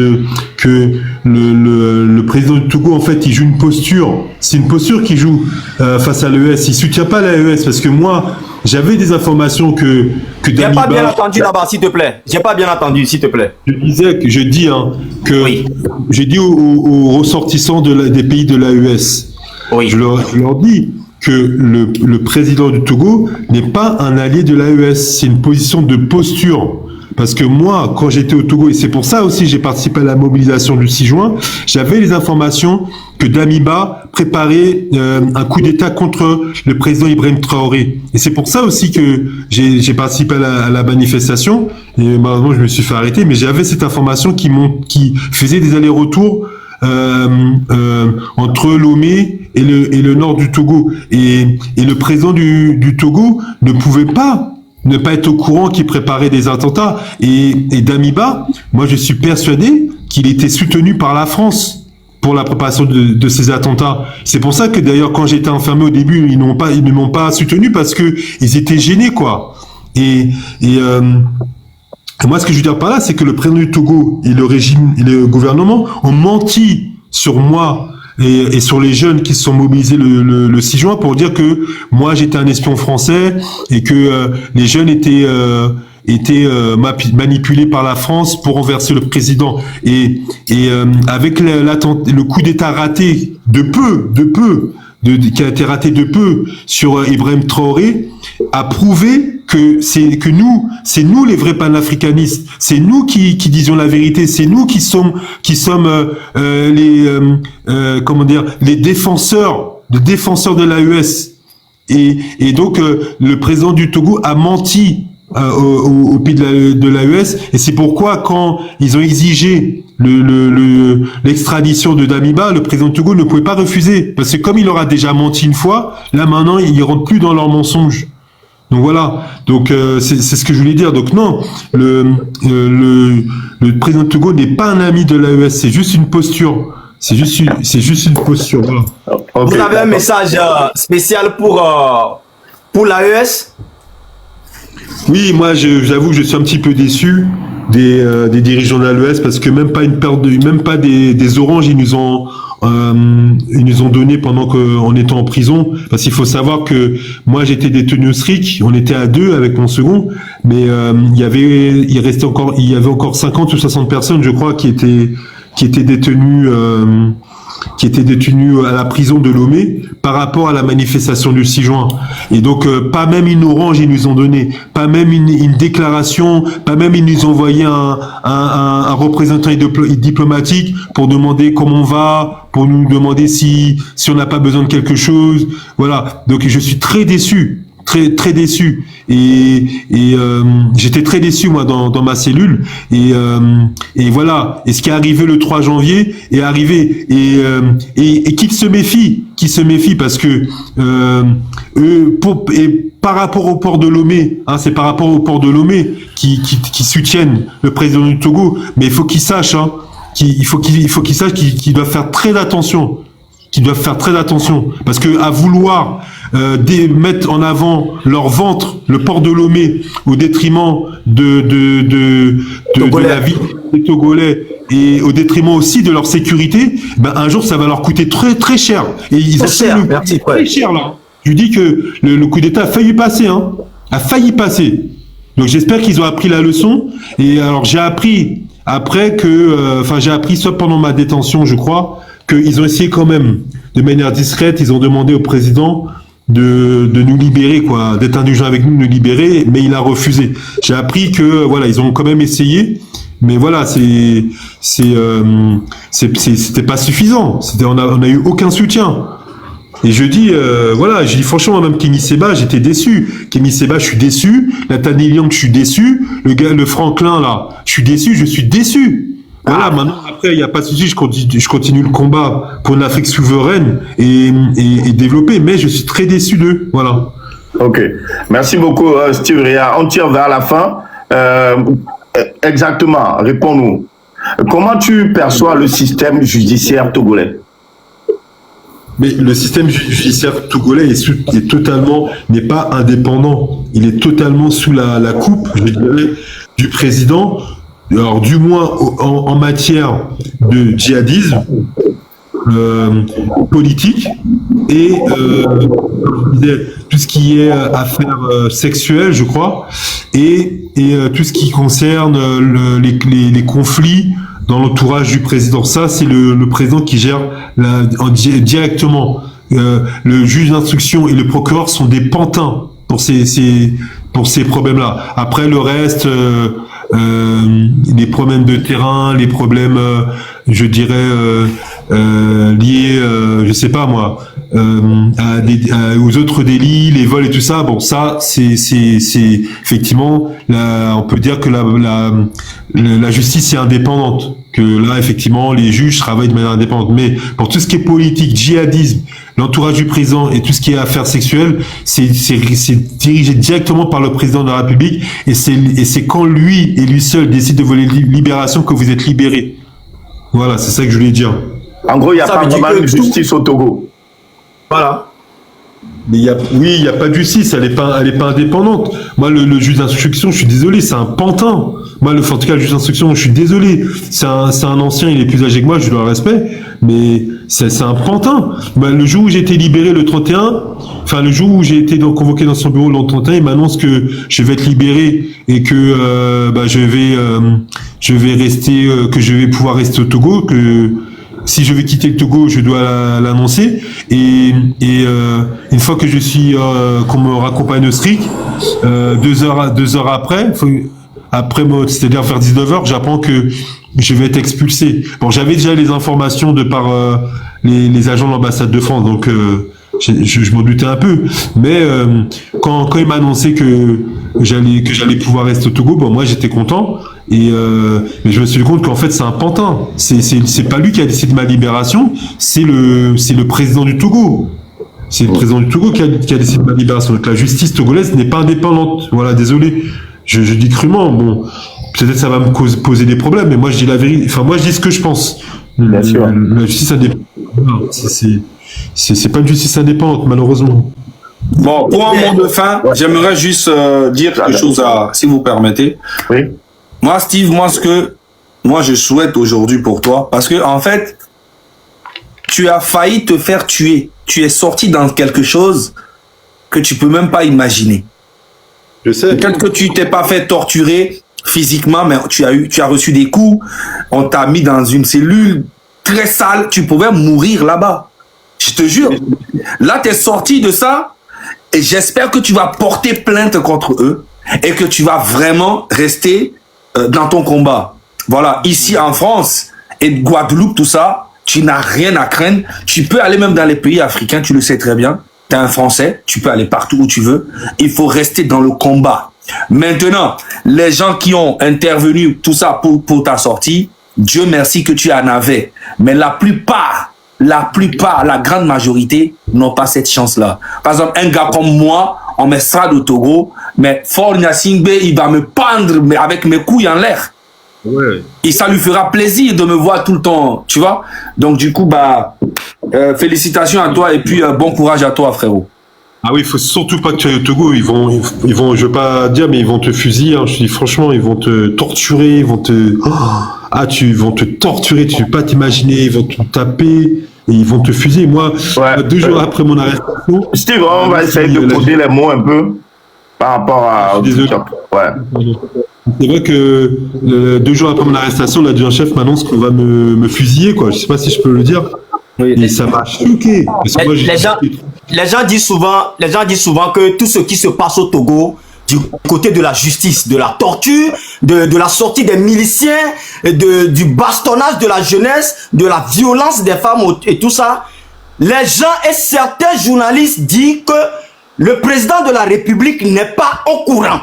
que le président du Togo, en fait, il joue une posture. C'est une posture qu'il joue face à l'AES. Il soutient pas l'AES parce que moi, j'avais des informations que J'ai pas bien Damiba, entendu là-bas, s'il te plaît. J'ai pas bien entendu, s'il te plaît. j'ai dit aux ressortissants des pays de l'AES, Oui. je leur dis que le président du Togo n'est pas un allié de l'AES, c'est une position de posture. Parce que moi, quand j'étais au Togo, et c'est pour ça aussi j'ai participé à la mobilisation du 6 juin, j'avais les informations que Damiba préparait un coup d'État contre le président Ibrahim Traoré. Et c'est pour ça aussi que j'ai participé à la manifestation. Et malheureusement, je me suis fait arrêter, mais j'avais cette information qui faisait des allers-retours entre Lomé et le nord du Togo. Et le président du Togo ne pouvait pas ne pas être au courant qu'il préparait des attentats. Et Damiba, moi je suis persuadé qu'il était soutenu par la France pour la préparation de ces attentats. C'est pour ça que d'ailleurs quand j'étais enfermé au début, ils ne m'ont pas soutenu parce que ils étaient gênés, quoi. Et moi ce que je veux dire par là, c'est que le président du Togo et le régime et le gouvernement ont menti sur moi et sur les jeunes qui se sont mobilisés le 6 juin pour dire que moi j'étais un espion français et que les jeunes étaient manipulés par la France pour renverser le président. Et avec le coup d'État raté qui a été raté de peu sur Ibrahim Traoré, a prouvé que c'est nous les vrais panafricanistes, c'est nous qui disions la vérité, c'est nous qui sommes les défenseurs de l'AES. Et donc le président du Togo a menti au pays de l'AES, et c'est pourquoi quand ils ont exigé l'extradition de Damiba, le président du Togo ne pouvait pas refuser, parce que comme il leur a déjà menti une fois, là maintenant ils rentrent plus dans leurs mensonges. Donc voilà, donc c'est ce que je voulais dire. Donc non, le président du Togo n'est pas un ami de l'AES, c'est juste une posture. C'est juste une posture. Voilà. Ok. Vous avez un message spécial pour l'AES? Oui, moi j'avoue que je suis un petit peu déçu des dirigeants de l'AES, parce que même pas des oranges ils nous ont donné pendant qu'on était en prison, parce qu'il faut savoir que moi j'étais détenu au SRIC, on était à 2 avec mon second, mais il y avait encore 50 ou 60 personnes je crois qui étaient détenues à la prison de Lomé par rapport à la manifestation du 6 juin. Et donc, pas même une orange ils nous ont donné, pas même une déclaration, pas même ils nous ont envoyé un représentant diplomatique pour demander comment on va, pour nous demander si on n'a pas besoin de quelque chose. Voilà. Donc, je suis très déçu. Très déçu, et j'étais très déçu moi dans ma cellule, et voilà, et ce qui est arrivé le 3 janvier est arrivé, et qui se méfie parce que par rapport au port de Lomé, c'est par rapport au port de Lomé qui soutiennent le président du Togo, mais il faut qu'ils sachent qu'il sache qu'ils doivent faire très attention. Parce que à vouloir mettre en avant leur ventre, le port de Lomé, au détriment de la vie des Togolais, et au détriment aussi de leur sécurité, un jour ça va leur coûter très très cher. Et ils ont fait le coup très cher là. Je dis que le coup d'État a failli passer, Donc j'espère qu'ils ont appris la leçon. Et alors j'ai appris après j'ai appris soit pendant ma détention, je crois, qu'ils ont essayé quand même, de manière discrète, ils ont demandé au président de nous libérer, quoi, d'être indulgent avec nous, de nous libérer, mais il a refusé. J'ai appris que, voilà, ils ont quand même essayé, mais voilà, c'était pas suffisant. On a eu aucun soutien. Et je dis franchement, même Kémy Séba, j'étais déçu. Kémy Séba, je suis déçu. Nathaniel Young, je suis déçu. Le Franklin, là, je suis déçu. Voilà, maintenant, après, il n'y a pas de souci, je continue le combat pour une Afrique souveraine et développée, mais je suis très déçu d'eux. Voilà. Ok. Merci beaucoup, Steve Ria. On tire vers la fin. Exactement, réponds-nous. Comment tu perçois le système judiciaire togolais? Mais le système judiciaire togolais n'est pas indépendant. Il est totalement sous la coupe, je dirais, du président. Alors, du moins en matière de djihadisme politique et tout tout ce qui est affaires sexuelles, je crois, et tout ce qui concerne les conflits dans l'entourage du président. Ça, c'est le président qui gère directement. Le juge d'instruction et le procureur sont des pantins pour ces problèmes-là. Après, le reste, les problèmes de terrain, les problèmes, je dirais, liés, je sais pas moi, aux autres délits, les vols et tout ça. Bon, ça, c'est effectivement, on peut dire que la justice est indépendante. Que là, effectivement, les juges travaillent de manière indépendante. Mais pour tout ce qui est politique, djihadisme, l'entourage du président et tout ce qui est affaires sexuelles, c'est dirigé directement par le président de la République. Et c'est quand lui et lui seul décide de voler libération que vous êtes libéré. Voilà, c'est ça que je voulais dire. En gros, il n'y a pas vraiment de justice au Togo. Voilà. Mais il y a pas de justice, elle est pas indépendante. Moi, le juge d'instruction, je suis désolé, c'est un pantin. Moi, en tout cas, le juge d'instruction, je suis désolé. C'est un ancien, il est plus âgé que moi, je dois le respect, mais c'est un pantin. Bah, le jour où j'ai été libéré le 31, enfin, le jour où j'ai été convoqué dans son bureau le 31, il m'annonce que je vais être libéré et que, je vais rester, que je vais pouvoir rester au Togo, que, si je vais quitter le Togo, je dois l'annoncer. Et une fois que je suis, qu'on me raccompagne au SRIC, 2 heures après, c'est-à-dire vers 19h, j'apprends que je vais être expulsé. Bon, j'avais déjà les informations de par les agents de l'ambassade de France, donc je m'en doutais un peu. Mais quand il m'a annoncé que j'allais pouvoir rester au Togo, bon, moi j'étais content. Et mais je me suis rendu compte qu'en fait c'est un pantin. C'est pas lui qui a décidé de ma libération, c'est le président du Togo. C'est le président du Togo qui a décidé de ma libération. Donc la justice togolaise n'est pas indépendante. Voilà, désolé. Je dis crûment. Bon, peut-être ça va me poser des problèmes, mais moi je dis la vérité. Enfin, moi je dis ce que je pense. Bien sûr. La justice indépendante, c'est pas une justice indépendante, malheureusement. Bon, pour un mot de fin, j'aimerais juste dire quelque chose si vous permettez. Oui. Moi, Steve, moi, je souhaite aujourd'hui pour toi, parce que, en fait, tu as failli te faire tuer. Tu es sorti dans quelque chose que tu peux même pas imaginer. Je sais. Peut-être que tu t'es pas fait torturer physiquement, mais tu as reçu des coups. On t'a mis dans une cellule très sale. Tu pouvais mourir là-bas. Je te jure. Là, tu es sorti de ça et j'espère que tu vas porter plainte contre eux et que tu vas vraiment rester dans ton combat. Voilà, ici en France et Guadeloupe, tout ça, tu n'as rien à craindre. Tu peux aller même dans les pays africains, tu le sais très bien. Tu es un Français, tu peux aller partout où tu veux. Il faut rester dans le combat. Maintenant, les gens qui ont intervenu, tout ça pour ta sortie, Dieu merci que tu en avais. Mais la plupart, la grande majorité n'ont pas cette chance-là. Par exemple, un gars comme moi, on m'estrade au Togo, mais Faure Gnassingbé, il va me pendre mais avec mes couilles en l'air. Ouais. Et ça lui fera plaisir de me voir tout le temps, tu vois. Donc du coup, félicitations à toi et puis bon courage à toi, frérot. Ah oui, il faut surtout pas que tu ailles au Togo. Ils vont, je veux pas dire, mais ils vont te fusiller. Hein. Je dis franchement, ils vont te torturer, ils vont te torturer. Tu peux pas t'imaginer. Ils vont te taper et ils vont te fusiller. Moi, 2 jours après mon arrestation. Steve, on va essayer de poser les mots un peu par rapport à. Désolé. Ouais. C'est vrai que 2 jours après mon arrestation, l'adjudant-chef m'annonce qu'on va me fusiller, quoi. Je sais pas si je peux le dire. Oui. Et ça m'a choqué. Parce que moi, Les gens disent souvent que tout ce qui se passe au Togo, du côté de la justice, de la torture, de la sortie des miliciens, du bastonnage de la jeunesse, de la violence des femmes et tout ça, les gens et certains journalistes disent que le président de la République n'est pas au courant.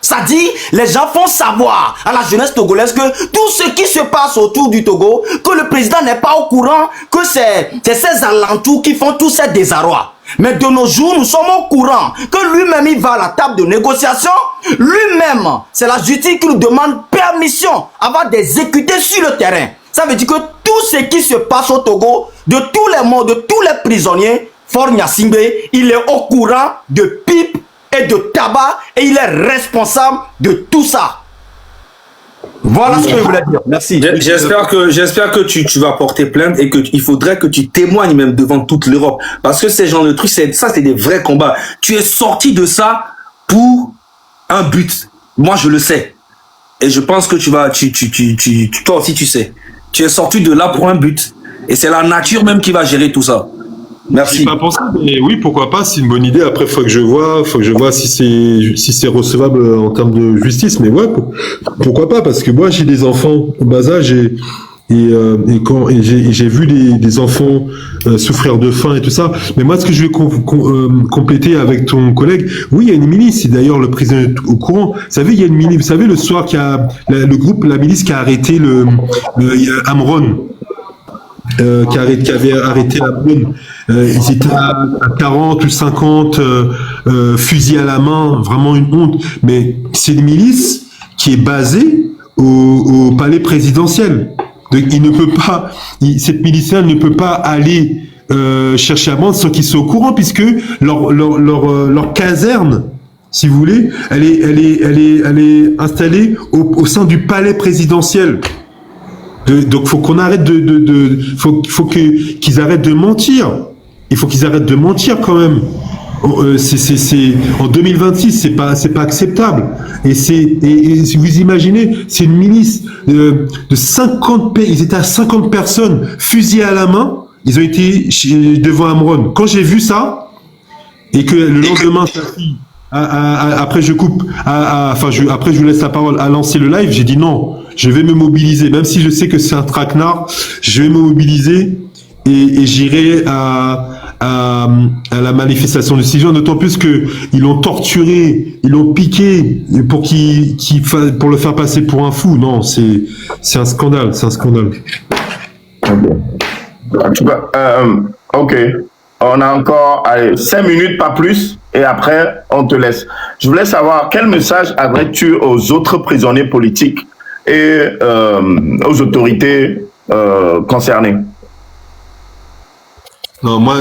Ça dit, les gens font savoir à la jeunesse togolaise que tout ce qui se passe autour du Togo, que le président n'est pas au courant, que c'est ces alentours qui font tout ces désarroi. Mais de nos jours, nous sommes au courant que lui-même, il va à la table de négociation. Lui-même, c'est la justice qui nous demande permission avant d'exécuter sur le terrain. Ça veut dire que tout ce qui se passe au Togo, de tous les morts, de tous les prisonniers, Faure Gnassingbé, il est au courant de pipe et de tabac et il est responsable de tout ça. Voilà ce que je voulais dire. Merci. J'espère que tu vas porter plainte et que il faudrait que tu témoignes même devant toute l'Europe. Parce que ces gens de trucs, c'est des vrais combats. Tu es sorti de ça pour un but. Moi, je le sais. Et je pense que toi aussi, tu sais. Tu es sorti de là pour un but. Et c'est la nature même qui va gérer tout ça. Merci. J'y ai pas pensé, mais oui, pourquoi pas, c'est une bonne idée. Après, faut que je vois si c'est recevable en termes de justice. Mais ouais, pourquoi pas, parce que moi, j'ai des enfants au bas âge et j'ai vu des enfants souffrir de faim et tout ça. Mais moi, ce que je vais compléter avec ton collègue, oui, il y a une milice. Et d'ailleurs, le président est au courant. Vous savez, il y a une milice. Vous savez, le soir le groupe, la milice qui a arrêté Amron. Qui avait arrêté la bombe. Ils étaient à 40 ou 50 fusils à la main, vraiment une honte. Mais c'est une milice qui est basée au palais présidentiel. Donc il ne peut pas, cette milice-là ne peut pas aller chercher à bande sans qu'ils soient au courant, puisque leur caserne, si vous voulez, elle est installée au sein du palais présidentiel. Donc faut qu'on arrête faut qu'ils arrêtent de mentir. Il faut qu'ils arrêtent de mentir quand même. C'est en 2026, c'est pas acceptable. Et si vous imaginez, c'est une milice de 50 pays. Ils étaient à 50 personnes, fusillés à la main. Ils ont été devant Amron. Quand j'ai vu ça et que le lendemain sa fille, après je coupe, après je vous laisse la parole, à lancer le live, j'ai dit non. Je vais me mobiliser, même si je sais que c'est un traquenard, je vais me mobiliser et j'irai à la manifestation de 6 juin, d'autant plus que ils l'ont torturé, ils l'ont piqué pour pour le faire passer pour un fou. Non, c'est un scandale, En tout cas, ok. On a encore 5 minutes, pas plus, et après, on te laisse. Je voulais savoir, quel message adresses-tu aux autres prisonniers politiques et aux autorités concernées? Non, moi,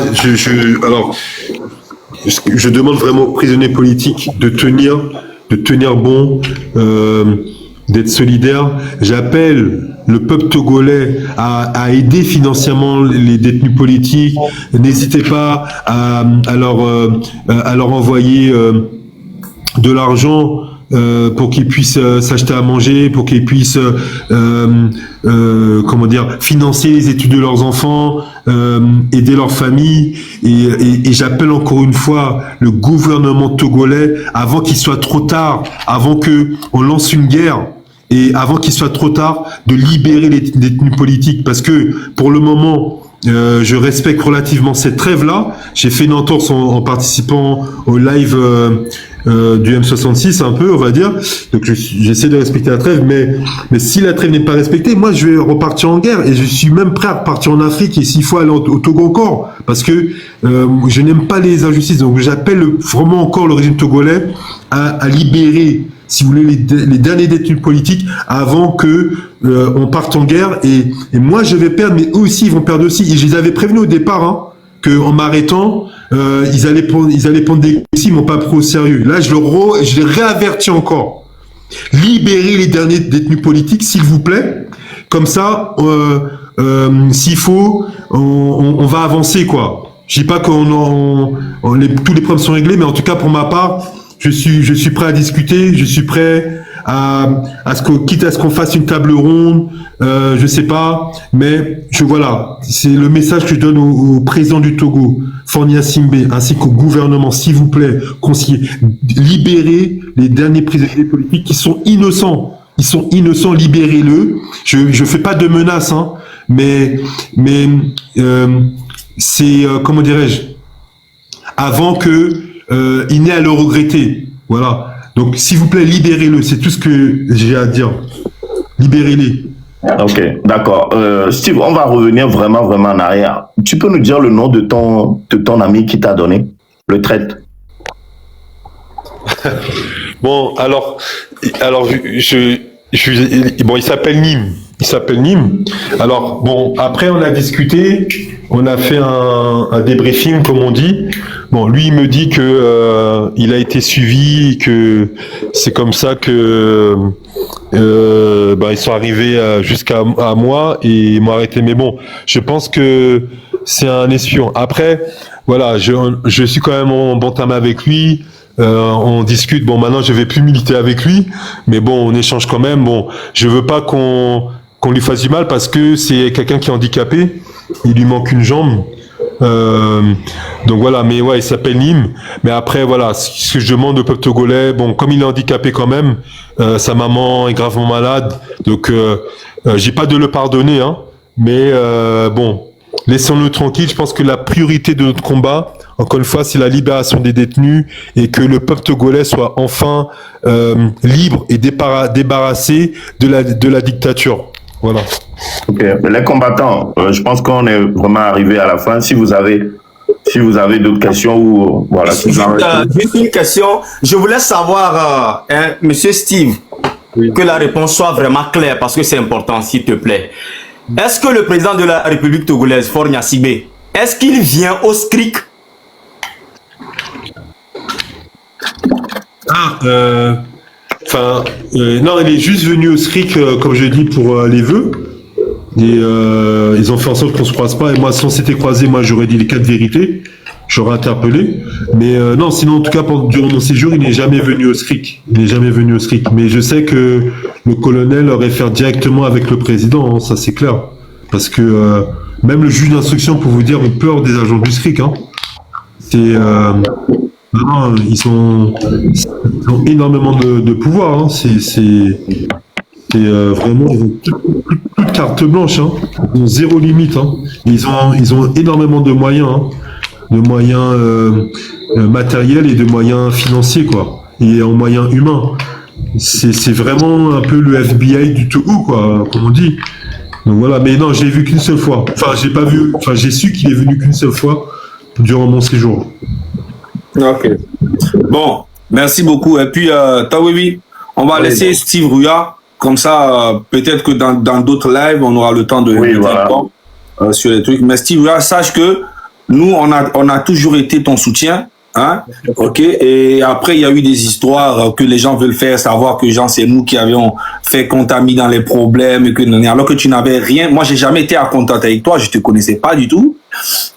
je demande vraiment aux prisonniers politiques de tenir bon, d'être solidaires. J'appelle le peuple togolais à aider financièrement les détenus politiques. N'hésitez pas à leur envoyer de l'argent pour qu'ils puissent s'acheter à manger, pour qu'ils puissent financer les études de leurs enfants, aider leurs familles. Et j'appelle encore une fois le gouvernement togolais, avant qu'il soit trop tard, avant que on lance une guerre, et avant qu'il soit trop tard, de libérer les détenus politiques, parce que pour le moment, je respecte relativement cette trêve-là. J'ai fait une entorse en participant au live du M66 un peu, on va dire. Donc j'essaie de respecter la trêve, mais si la trêve n'est pas respectée, moi je vais repartir en guerre, et je suis même prêt à repartir en Afrique, et s'il faut aller au Togo encore, parce que je n'aime pas les injustices. Donc j'appelle vraiment encore le régime togolais à libérer, si vous voulez, les derniers détenus politiques avant que on parte en guerre. Et moi je vais perdre, mais eux aussi ils vont perdre aussi. Et je les avais prévenus au départ, hein, que en m'arrêtant, ils allaient prendre des coups, ils m'ont pas pris au sérieux. Là je les réavertis encore. Libérez les derniers détenus politiques, s'il vous plaît. Comme ça, s'il faut, on va avancer, quoi. Je dis pas que tous les problèmes sont réglés, mais en tout cas pour ma part, je suis prêt à discuter, je suis prêt quitte à ce qu'on fasse une table ronde, je sais pas, mais voilà, c'est le message que je donne au président du Togo, Faure Gnassingbé, ainsi qu'au gouvernement, s'il vous plaît, libérez les derniers prisonniers politiques qui sont innocents. Ils sont innocents, libérez-le. Je fais pas de menaces, hein, mais c'est comment dirais-je, avant que il n'ait à le regretter. Voilà. Donc, s'il vous plaît, libérez-le. C'est tout ce que j'ai à dire. Libérez-les. Ok, d'accord. Steve, on va revenir vraiment en arrière. Tu peux nous dire le nom de ton ami qui t'a donné le traite? Bon, alors, il s'appelle Nîmes. Il s'appelle Nîmes. Alors, bon, après, on a discuté, on a fait un débriefing, comme on dit. Bon, lui, il me dit que il a été suivi, que c'est comme ça que ils sont arrivés jusqu'à moi et ils m'ont arrêté. Mais bon, je pense que c'est un espion. Après, voilà, je suis quand même en bon terme avec lui. On discute. Bon, maintenant, je vais plus militer avec lui, mais bon, on échange quand même. Bon, je veux pas qu'on lui fasse du mal parce que c'est quelqu'un qui est handicapé. Il lui manque une jambe. Donc voilà, mais ouais, il s'appelle Nîmes. Mais après, voilà, ce que je demande au peuple togolais, bon, comme il est handicapé quand même, sa maman est gravement malade, donc j'ai pas de le pardonner, hein. Mais bon, laissons-le tranquille. Je pense que la priorité de notre combat, encore une fois, c'est la libération des détenus et que le peuple togolais soit enfin libre et débarrassé de la dictature. Voilà. Ok. Les combattants, je pense qu'on est vraiment arrivé à la fin. Si vous avez d'autres questions ou voilà. Juste une question. Je voulais savoir, Monsieur Steve, que la réponse soit vraiment claire parce que c'est important, s'il te plaît. Est-ce que le président de la République togolaise, Faure Gnassingbé, est-ce qu'il vient au SCRIC? Non, il est juste venu au SCRIC, comme je dis, pour les vœux. Et ils ont fait en sorte qu'on se croise pas. Et moi, si on s'était croisé, moi, j'aurais dit les 4 vérités. J'aurais interpellé. Mais non, sinon, en tout cas, durant mon séjour, il n'est jamais venu au SCRIC. Il n'est jamais venu au SCRIC. Mais je sais que le colonel aurait fait directement avec le président, hein, ça c'est clair. Parce que même le juge d'instruction, pour vous dire, ont peur des agents du SCRIC. Hein. C'est... non, ils ont énormément de pouvoir. Hein. C'est vraiment, ils ont toute carte blanche. Hein. Ils ont zéro limite. Hein. Ils ont énormément de moyens. Hein. De moyens matériels et de moyens financiers, quoi. Et en moyens humains. C'est vraiment un peu le FBI du Togo, quoi, comme on dit. Donc voilà, mais non, je l'ai vu qu'une seule fois. Enfin, j'ai su qu'il est venu qu'une seule fois durant mon séjour. Ok. Bon, merci beaucoup. Et puis, Tawebi, on va laisser Steve Rouya. Comme ça, peut-être que dans d'autres lives, on aura le temps de dire sur les trucs. Mais Steve Rouya, sache que nous, on a toujours été ton soutien. Hein? Ok. Et après, il y a eu des histoires que les gens veulent faire savoir que c'est nous qui avions fait contaminer dans les problèmes et que alors que tu n'avais rien. Moi, j'ai jamais été à contact avec toi. Je te connaissais pas du tout.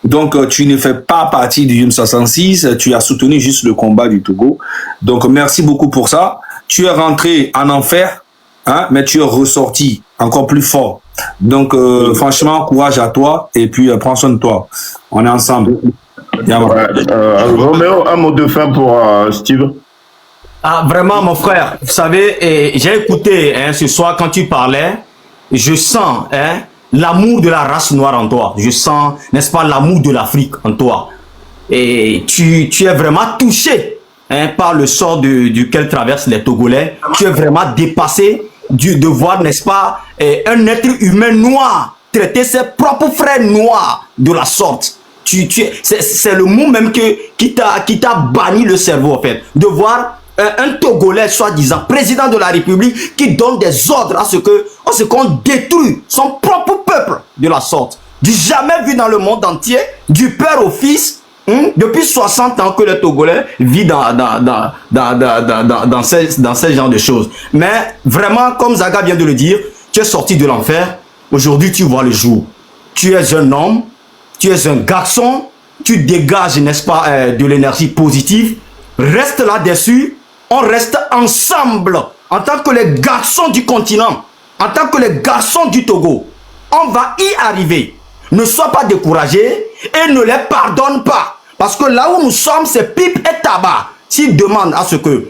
Donc, tu ne fais pas partie du M66. Tu as soutenu juste le combat du Togo. Donc, merci beaucoup pour ça. Tu es rentré en enfer, hein, mais tu es ressorti encore plus fort. Donc, franchement, courage à toi et puis prends soin de toi. On est ensemble. Roméo, un mot de fin pour Steve. Ah, vraiment, mon frère, vous savez, j'ai écouté ce soir quand tu parlais, je sens l'amour de la race noire en toi. Je sens, n'est-ce pas, l'amour de l'Afrique en toi. Et tu es vraiment touché par le sort duquel traversent les Togolais. Tu es vraiment dépassé de voir, n'est-ce pas, un être humain noir traiter ses propres frères noirs de la sorte. C'est le mot même qui t'a banni le cerveau, en fait. De voir un Togolais, soi-disant, président de la République, qui donne des ordres à ce qu'on détruit son propre peuple de la sorte. Du jamais vu dans le monde entier, du père au fils, depuis 60 ans que le Togolais vit dans ce genre de choses. Mais vraiment, comme Zaga vient de le dire, tu es sorti de l'enfer, aujourd'hui tu vois le jour. Tu es un homme, tu es un garçon, tu dégages, n'est-ce pas, de l'énergie positive. Reste là-dessus, on reste ensemble en tant que les garçons du continent, en tant que les garçons du Togo. On va y arriver. Ne sois pas découragé et ne les pardonne pas. Parce que là où nous sommes, c'est pipe et tabac. S'ils demandent à ce que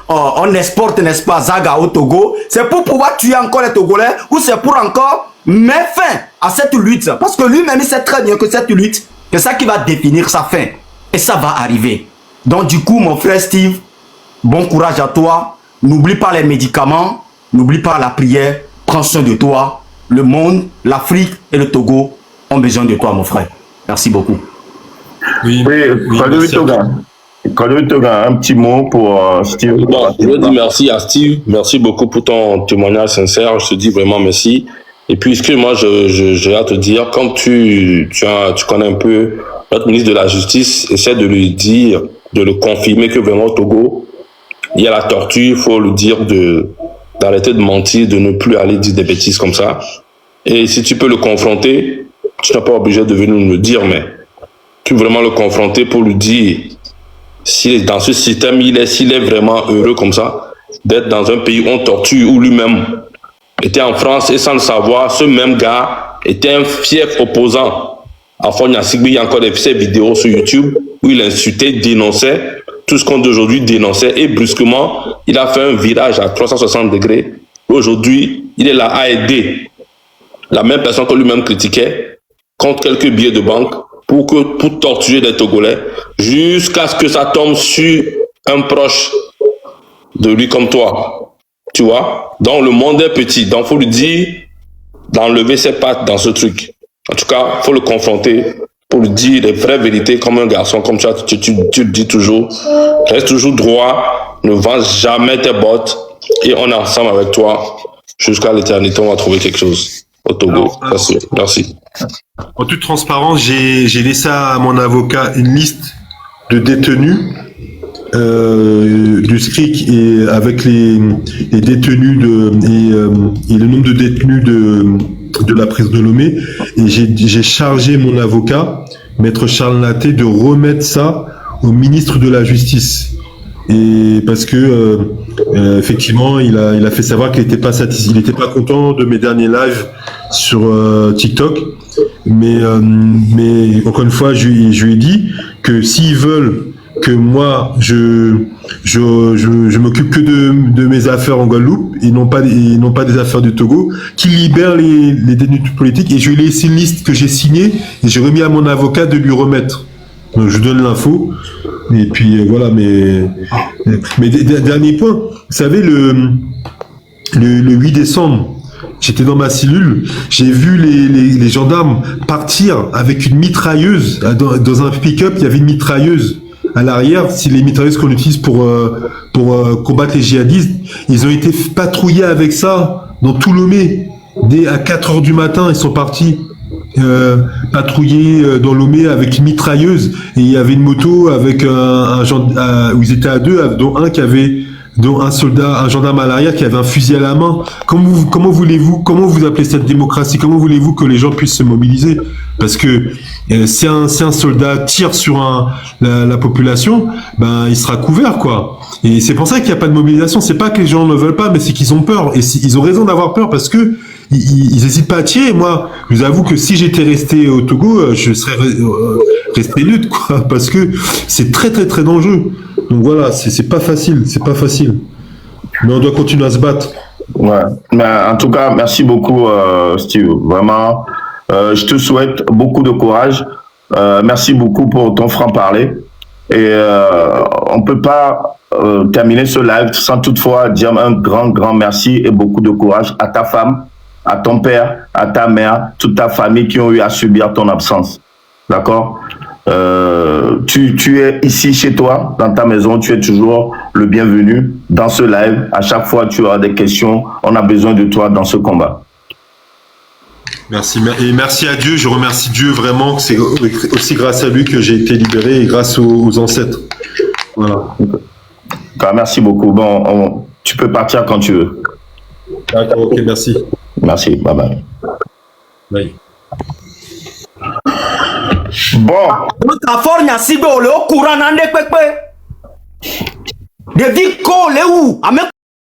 on exporte, n'est-ce pas, Zaga au Togo, c'est pour pouvoir tuer encore les Togolais ou c'est pour encore mettre fin à cette lutte. Parce que lui-même, il sait très bien que cette lutte, c'est ça qui va définir sa fin. Et ça va arriver. Donc du coup, mon frère Steve, bon courage à toi. N'oublie pas les médicaments, n'oublie pas la prière. Prends soin de toi. Le monde, l'Afrique et le Togo ont besoin de toi, mon frère. Merci beaucoup. Oui, Kodoui Toga, un petit mot pour Steve. Bon, je veux dire merci à Steve. Merci beaucoup pour ton témoignage sincère. Je te dis vraiment merci. Et puis, excuse-moi, j'ai à te dire, comme tu connais un peu notre ministre de la Justice, essaie de lui dire, de le confirmer que vraiment au Togo, il y a la torture, il faut lui dire d'arrêter de mentir, de ne plus aller dire des bêtises comme ça. Et si tu peux le confronter, tu n'es pas obligé de venir nous le dire, mais tu veux vraiment le confronter pour lui dire, s'il est dans ce système, s'il est vraiment heureux comme ça, d'être dans un pays où on torture, où lui-même était en France et sans le savoir, ce même gars était un fief opposant à Fogna Sigbe. Il y a encore ces vidéos sur YouTube où il insultait, dénonçait tout ce qu'on d'aujourd'hui dénonçait, et brusquement, il a fait un virage à 360 degrés. Aujourd'hui, il est là à aider la même personne que lui-même critiquait contre quelques billets de banque pour torturer les Togolais jusqu'à ce que ça tombe sur un proche de lui comme toi. Tu vois? Donc, le monde est petit. Donc, il faut lui dire d'enlever ses pattes dans ce truc. En tout cas, il faut le confronter pour lui dire les vraies vérités comme un garçon, comme tu le dis toujours. Reste toujours droit, ne vends jamais tes bottes et on est ensemble avec toi jusqu'à l'éternité. On va trouver quelque chose au Togo. Merci. En toute transparence, j'ai laissé à mon avocat une liste de détenus du SCRIC et avec les détenus et le nombre de détenus de la prison de Lomé, et j'ai chargé mon avocat, Maître Charles Naté, de remettre ça au ministre de la Justice. Et parce que effectivement, il a fait savoir qu'il n'était pas satisfait, il n'était pas content de mes derniers lives sur TikTok. Mais encore une fois, je lui ai dit que s'ils veulent que moi je m'occupe que de mes affaires en Guadeloupe et non pas des affaires du Togo, qui libèrent les détenus politiques, et je lui ai laissé une liste que j'ai signée et j'ai remis à mon avocat de lui remettre. Donc, je donne l'info et puis voilà. Mais dernier point, vous savez, le 8 décembre, j'étais dans ma cellule, j'ai vu les gendarmes partir avec une mitrailleuse dans un pick-up. Il y avait une mitrailleuse à l'arrière, c'est les mitrailleuses qu'on utilise pour combattre les djihadistes. Ils ont été patrouillés avec ça dans tout Lomé. Dès à 4 heures du matin, ils sont partis patrouiller dans Lomé avec une mitrailleuse. Et il y avait une moto avec où ils étaient à deux, dont un gendarme à l'arrière qui avait un fusil à la main. Comment vous appelez cette démocratie? Comment voulez-vous que les gens puissent se mobiliser? Parce que si un soldat tire sur la population, ben il sera couvert, quoi. Et c'est pour ça qu'il n'y a pas de mobilisation. C'est pas que les gens ne veulent pas, mais c'est qu'ils ont peur. Et ils ont raison d'avoir peur, parce que ils n'hésitent pas à tirer. Moi, je vous avoue que si j'étais resté au Togo, je serais resté neutre, quoi, parce que c'est très très très dangereux. Donc voilà, c'est pas facile, mais on doit continuer à se battre. Ouais, mais en tout cas, merci beaucoup, Steve. Vraiment, je te souhaite beaucoup de courage. Merci beaucoup pour ton franc-parler. Et on peut pas terminer ce live sans toutefois dire un grand merci et beaucoup de courage à ta femme, à ton père, à ta mère, toute ta famille qui ont eu à subir ton absence. D'accord? Tu es ici chez toi, dans ta maison, tu es toujours le bienvenu dans ce live. À chaque fois, tu auras des questions. On a besoin de toi dans ce combat. Merci. Et merci à Dieu. Je remercie Dieu vraiment. C'est aussi grâce à lui que j'ai été libéré, et grâce aux ancêtres. Voilà. Merci beaucoup. Bon, tu peux partir quand tu veux. D'accord, ok, merci. Merci, bye bye. Bye. Bon. Ta fornya sibe ole o courant nande pepe. De viko le ou ame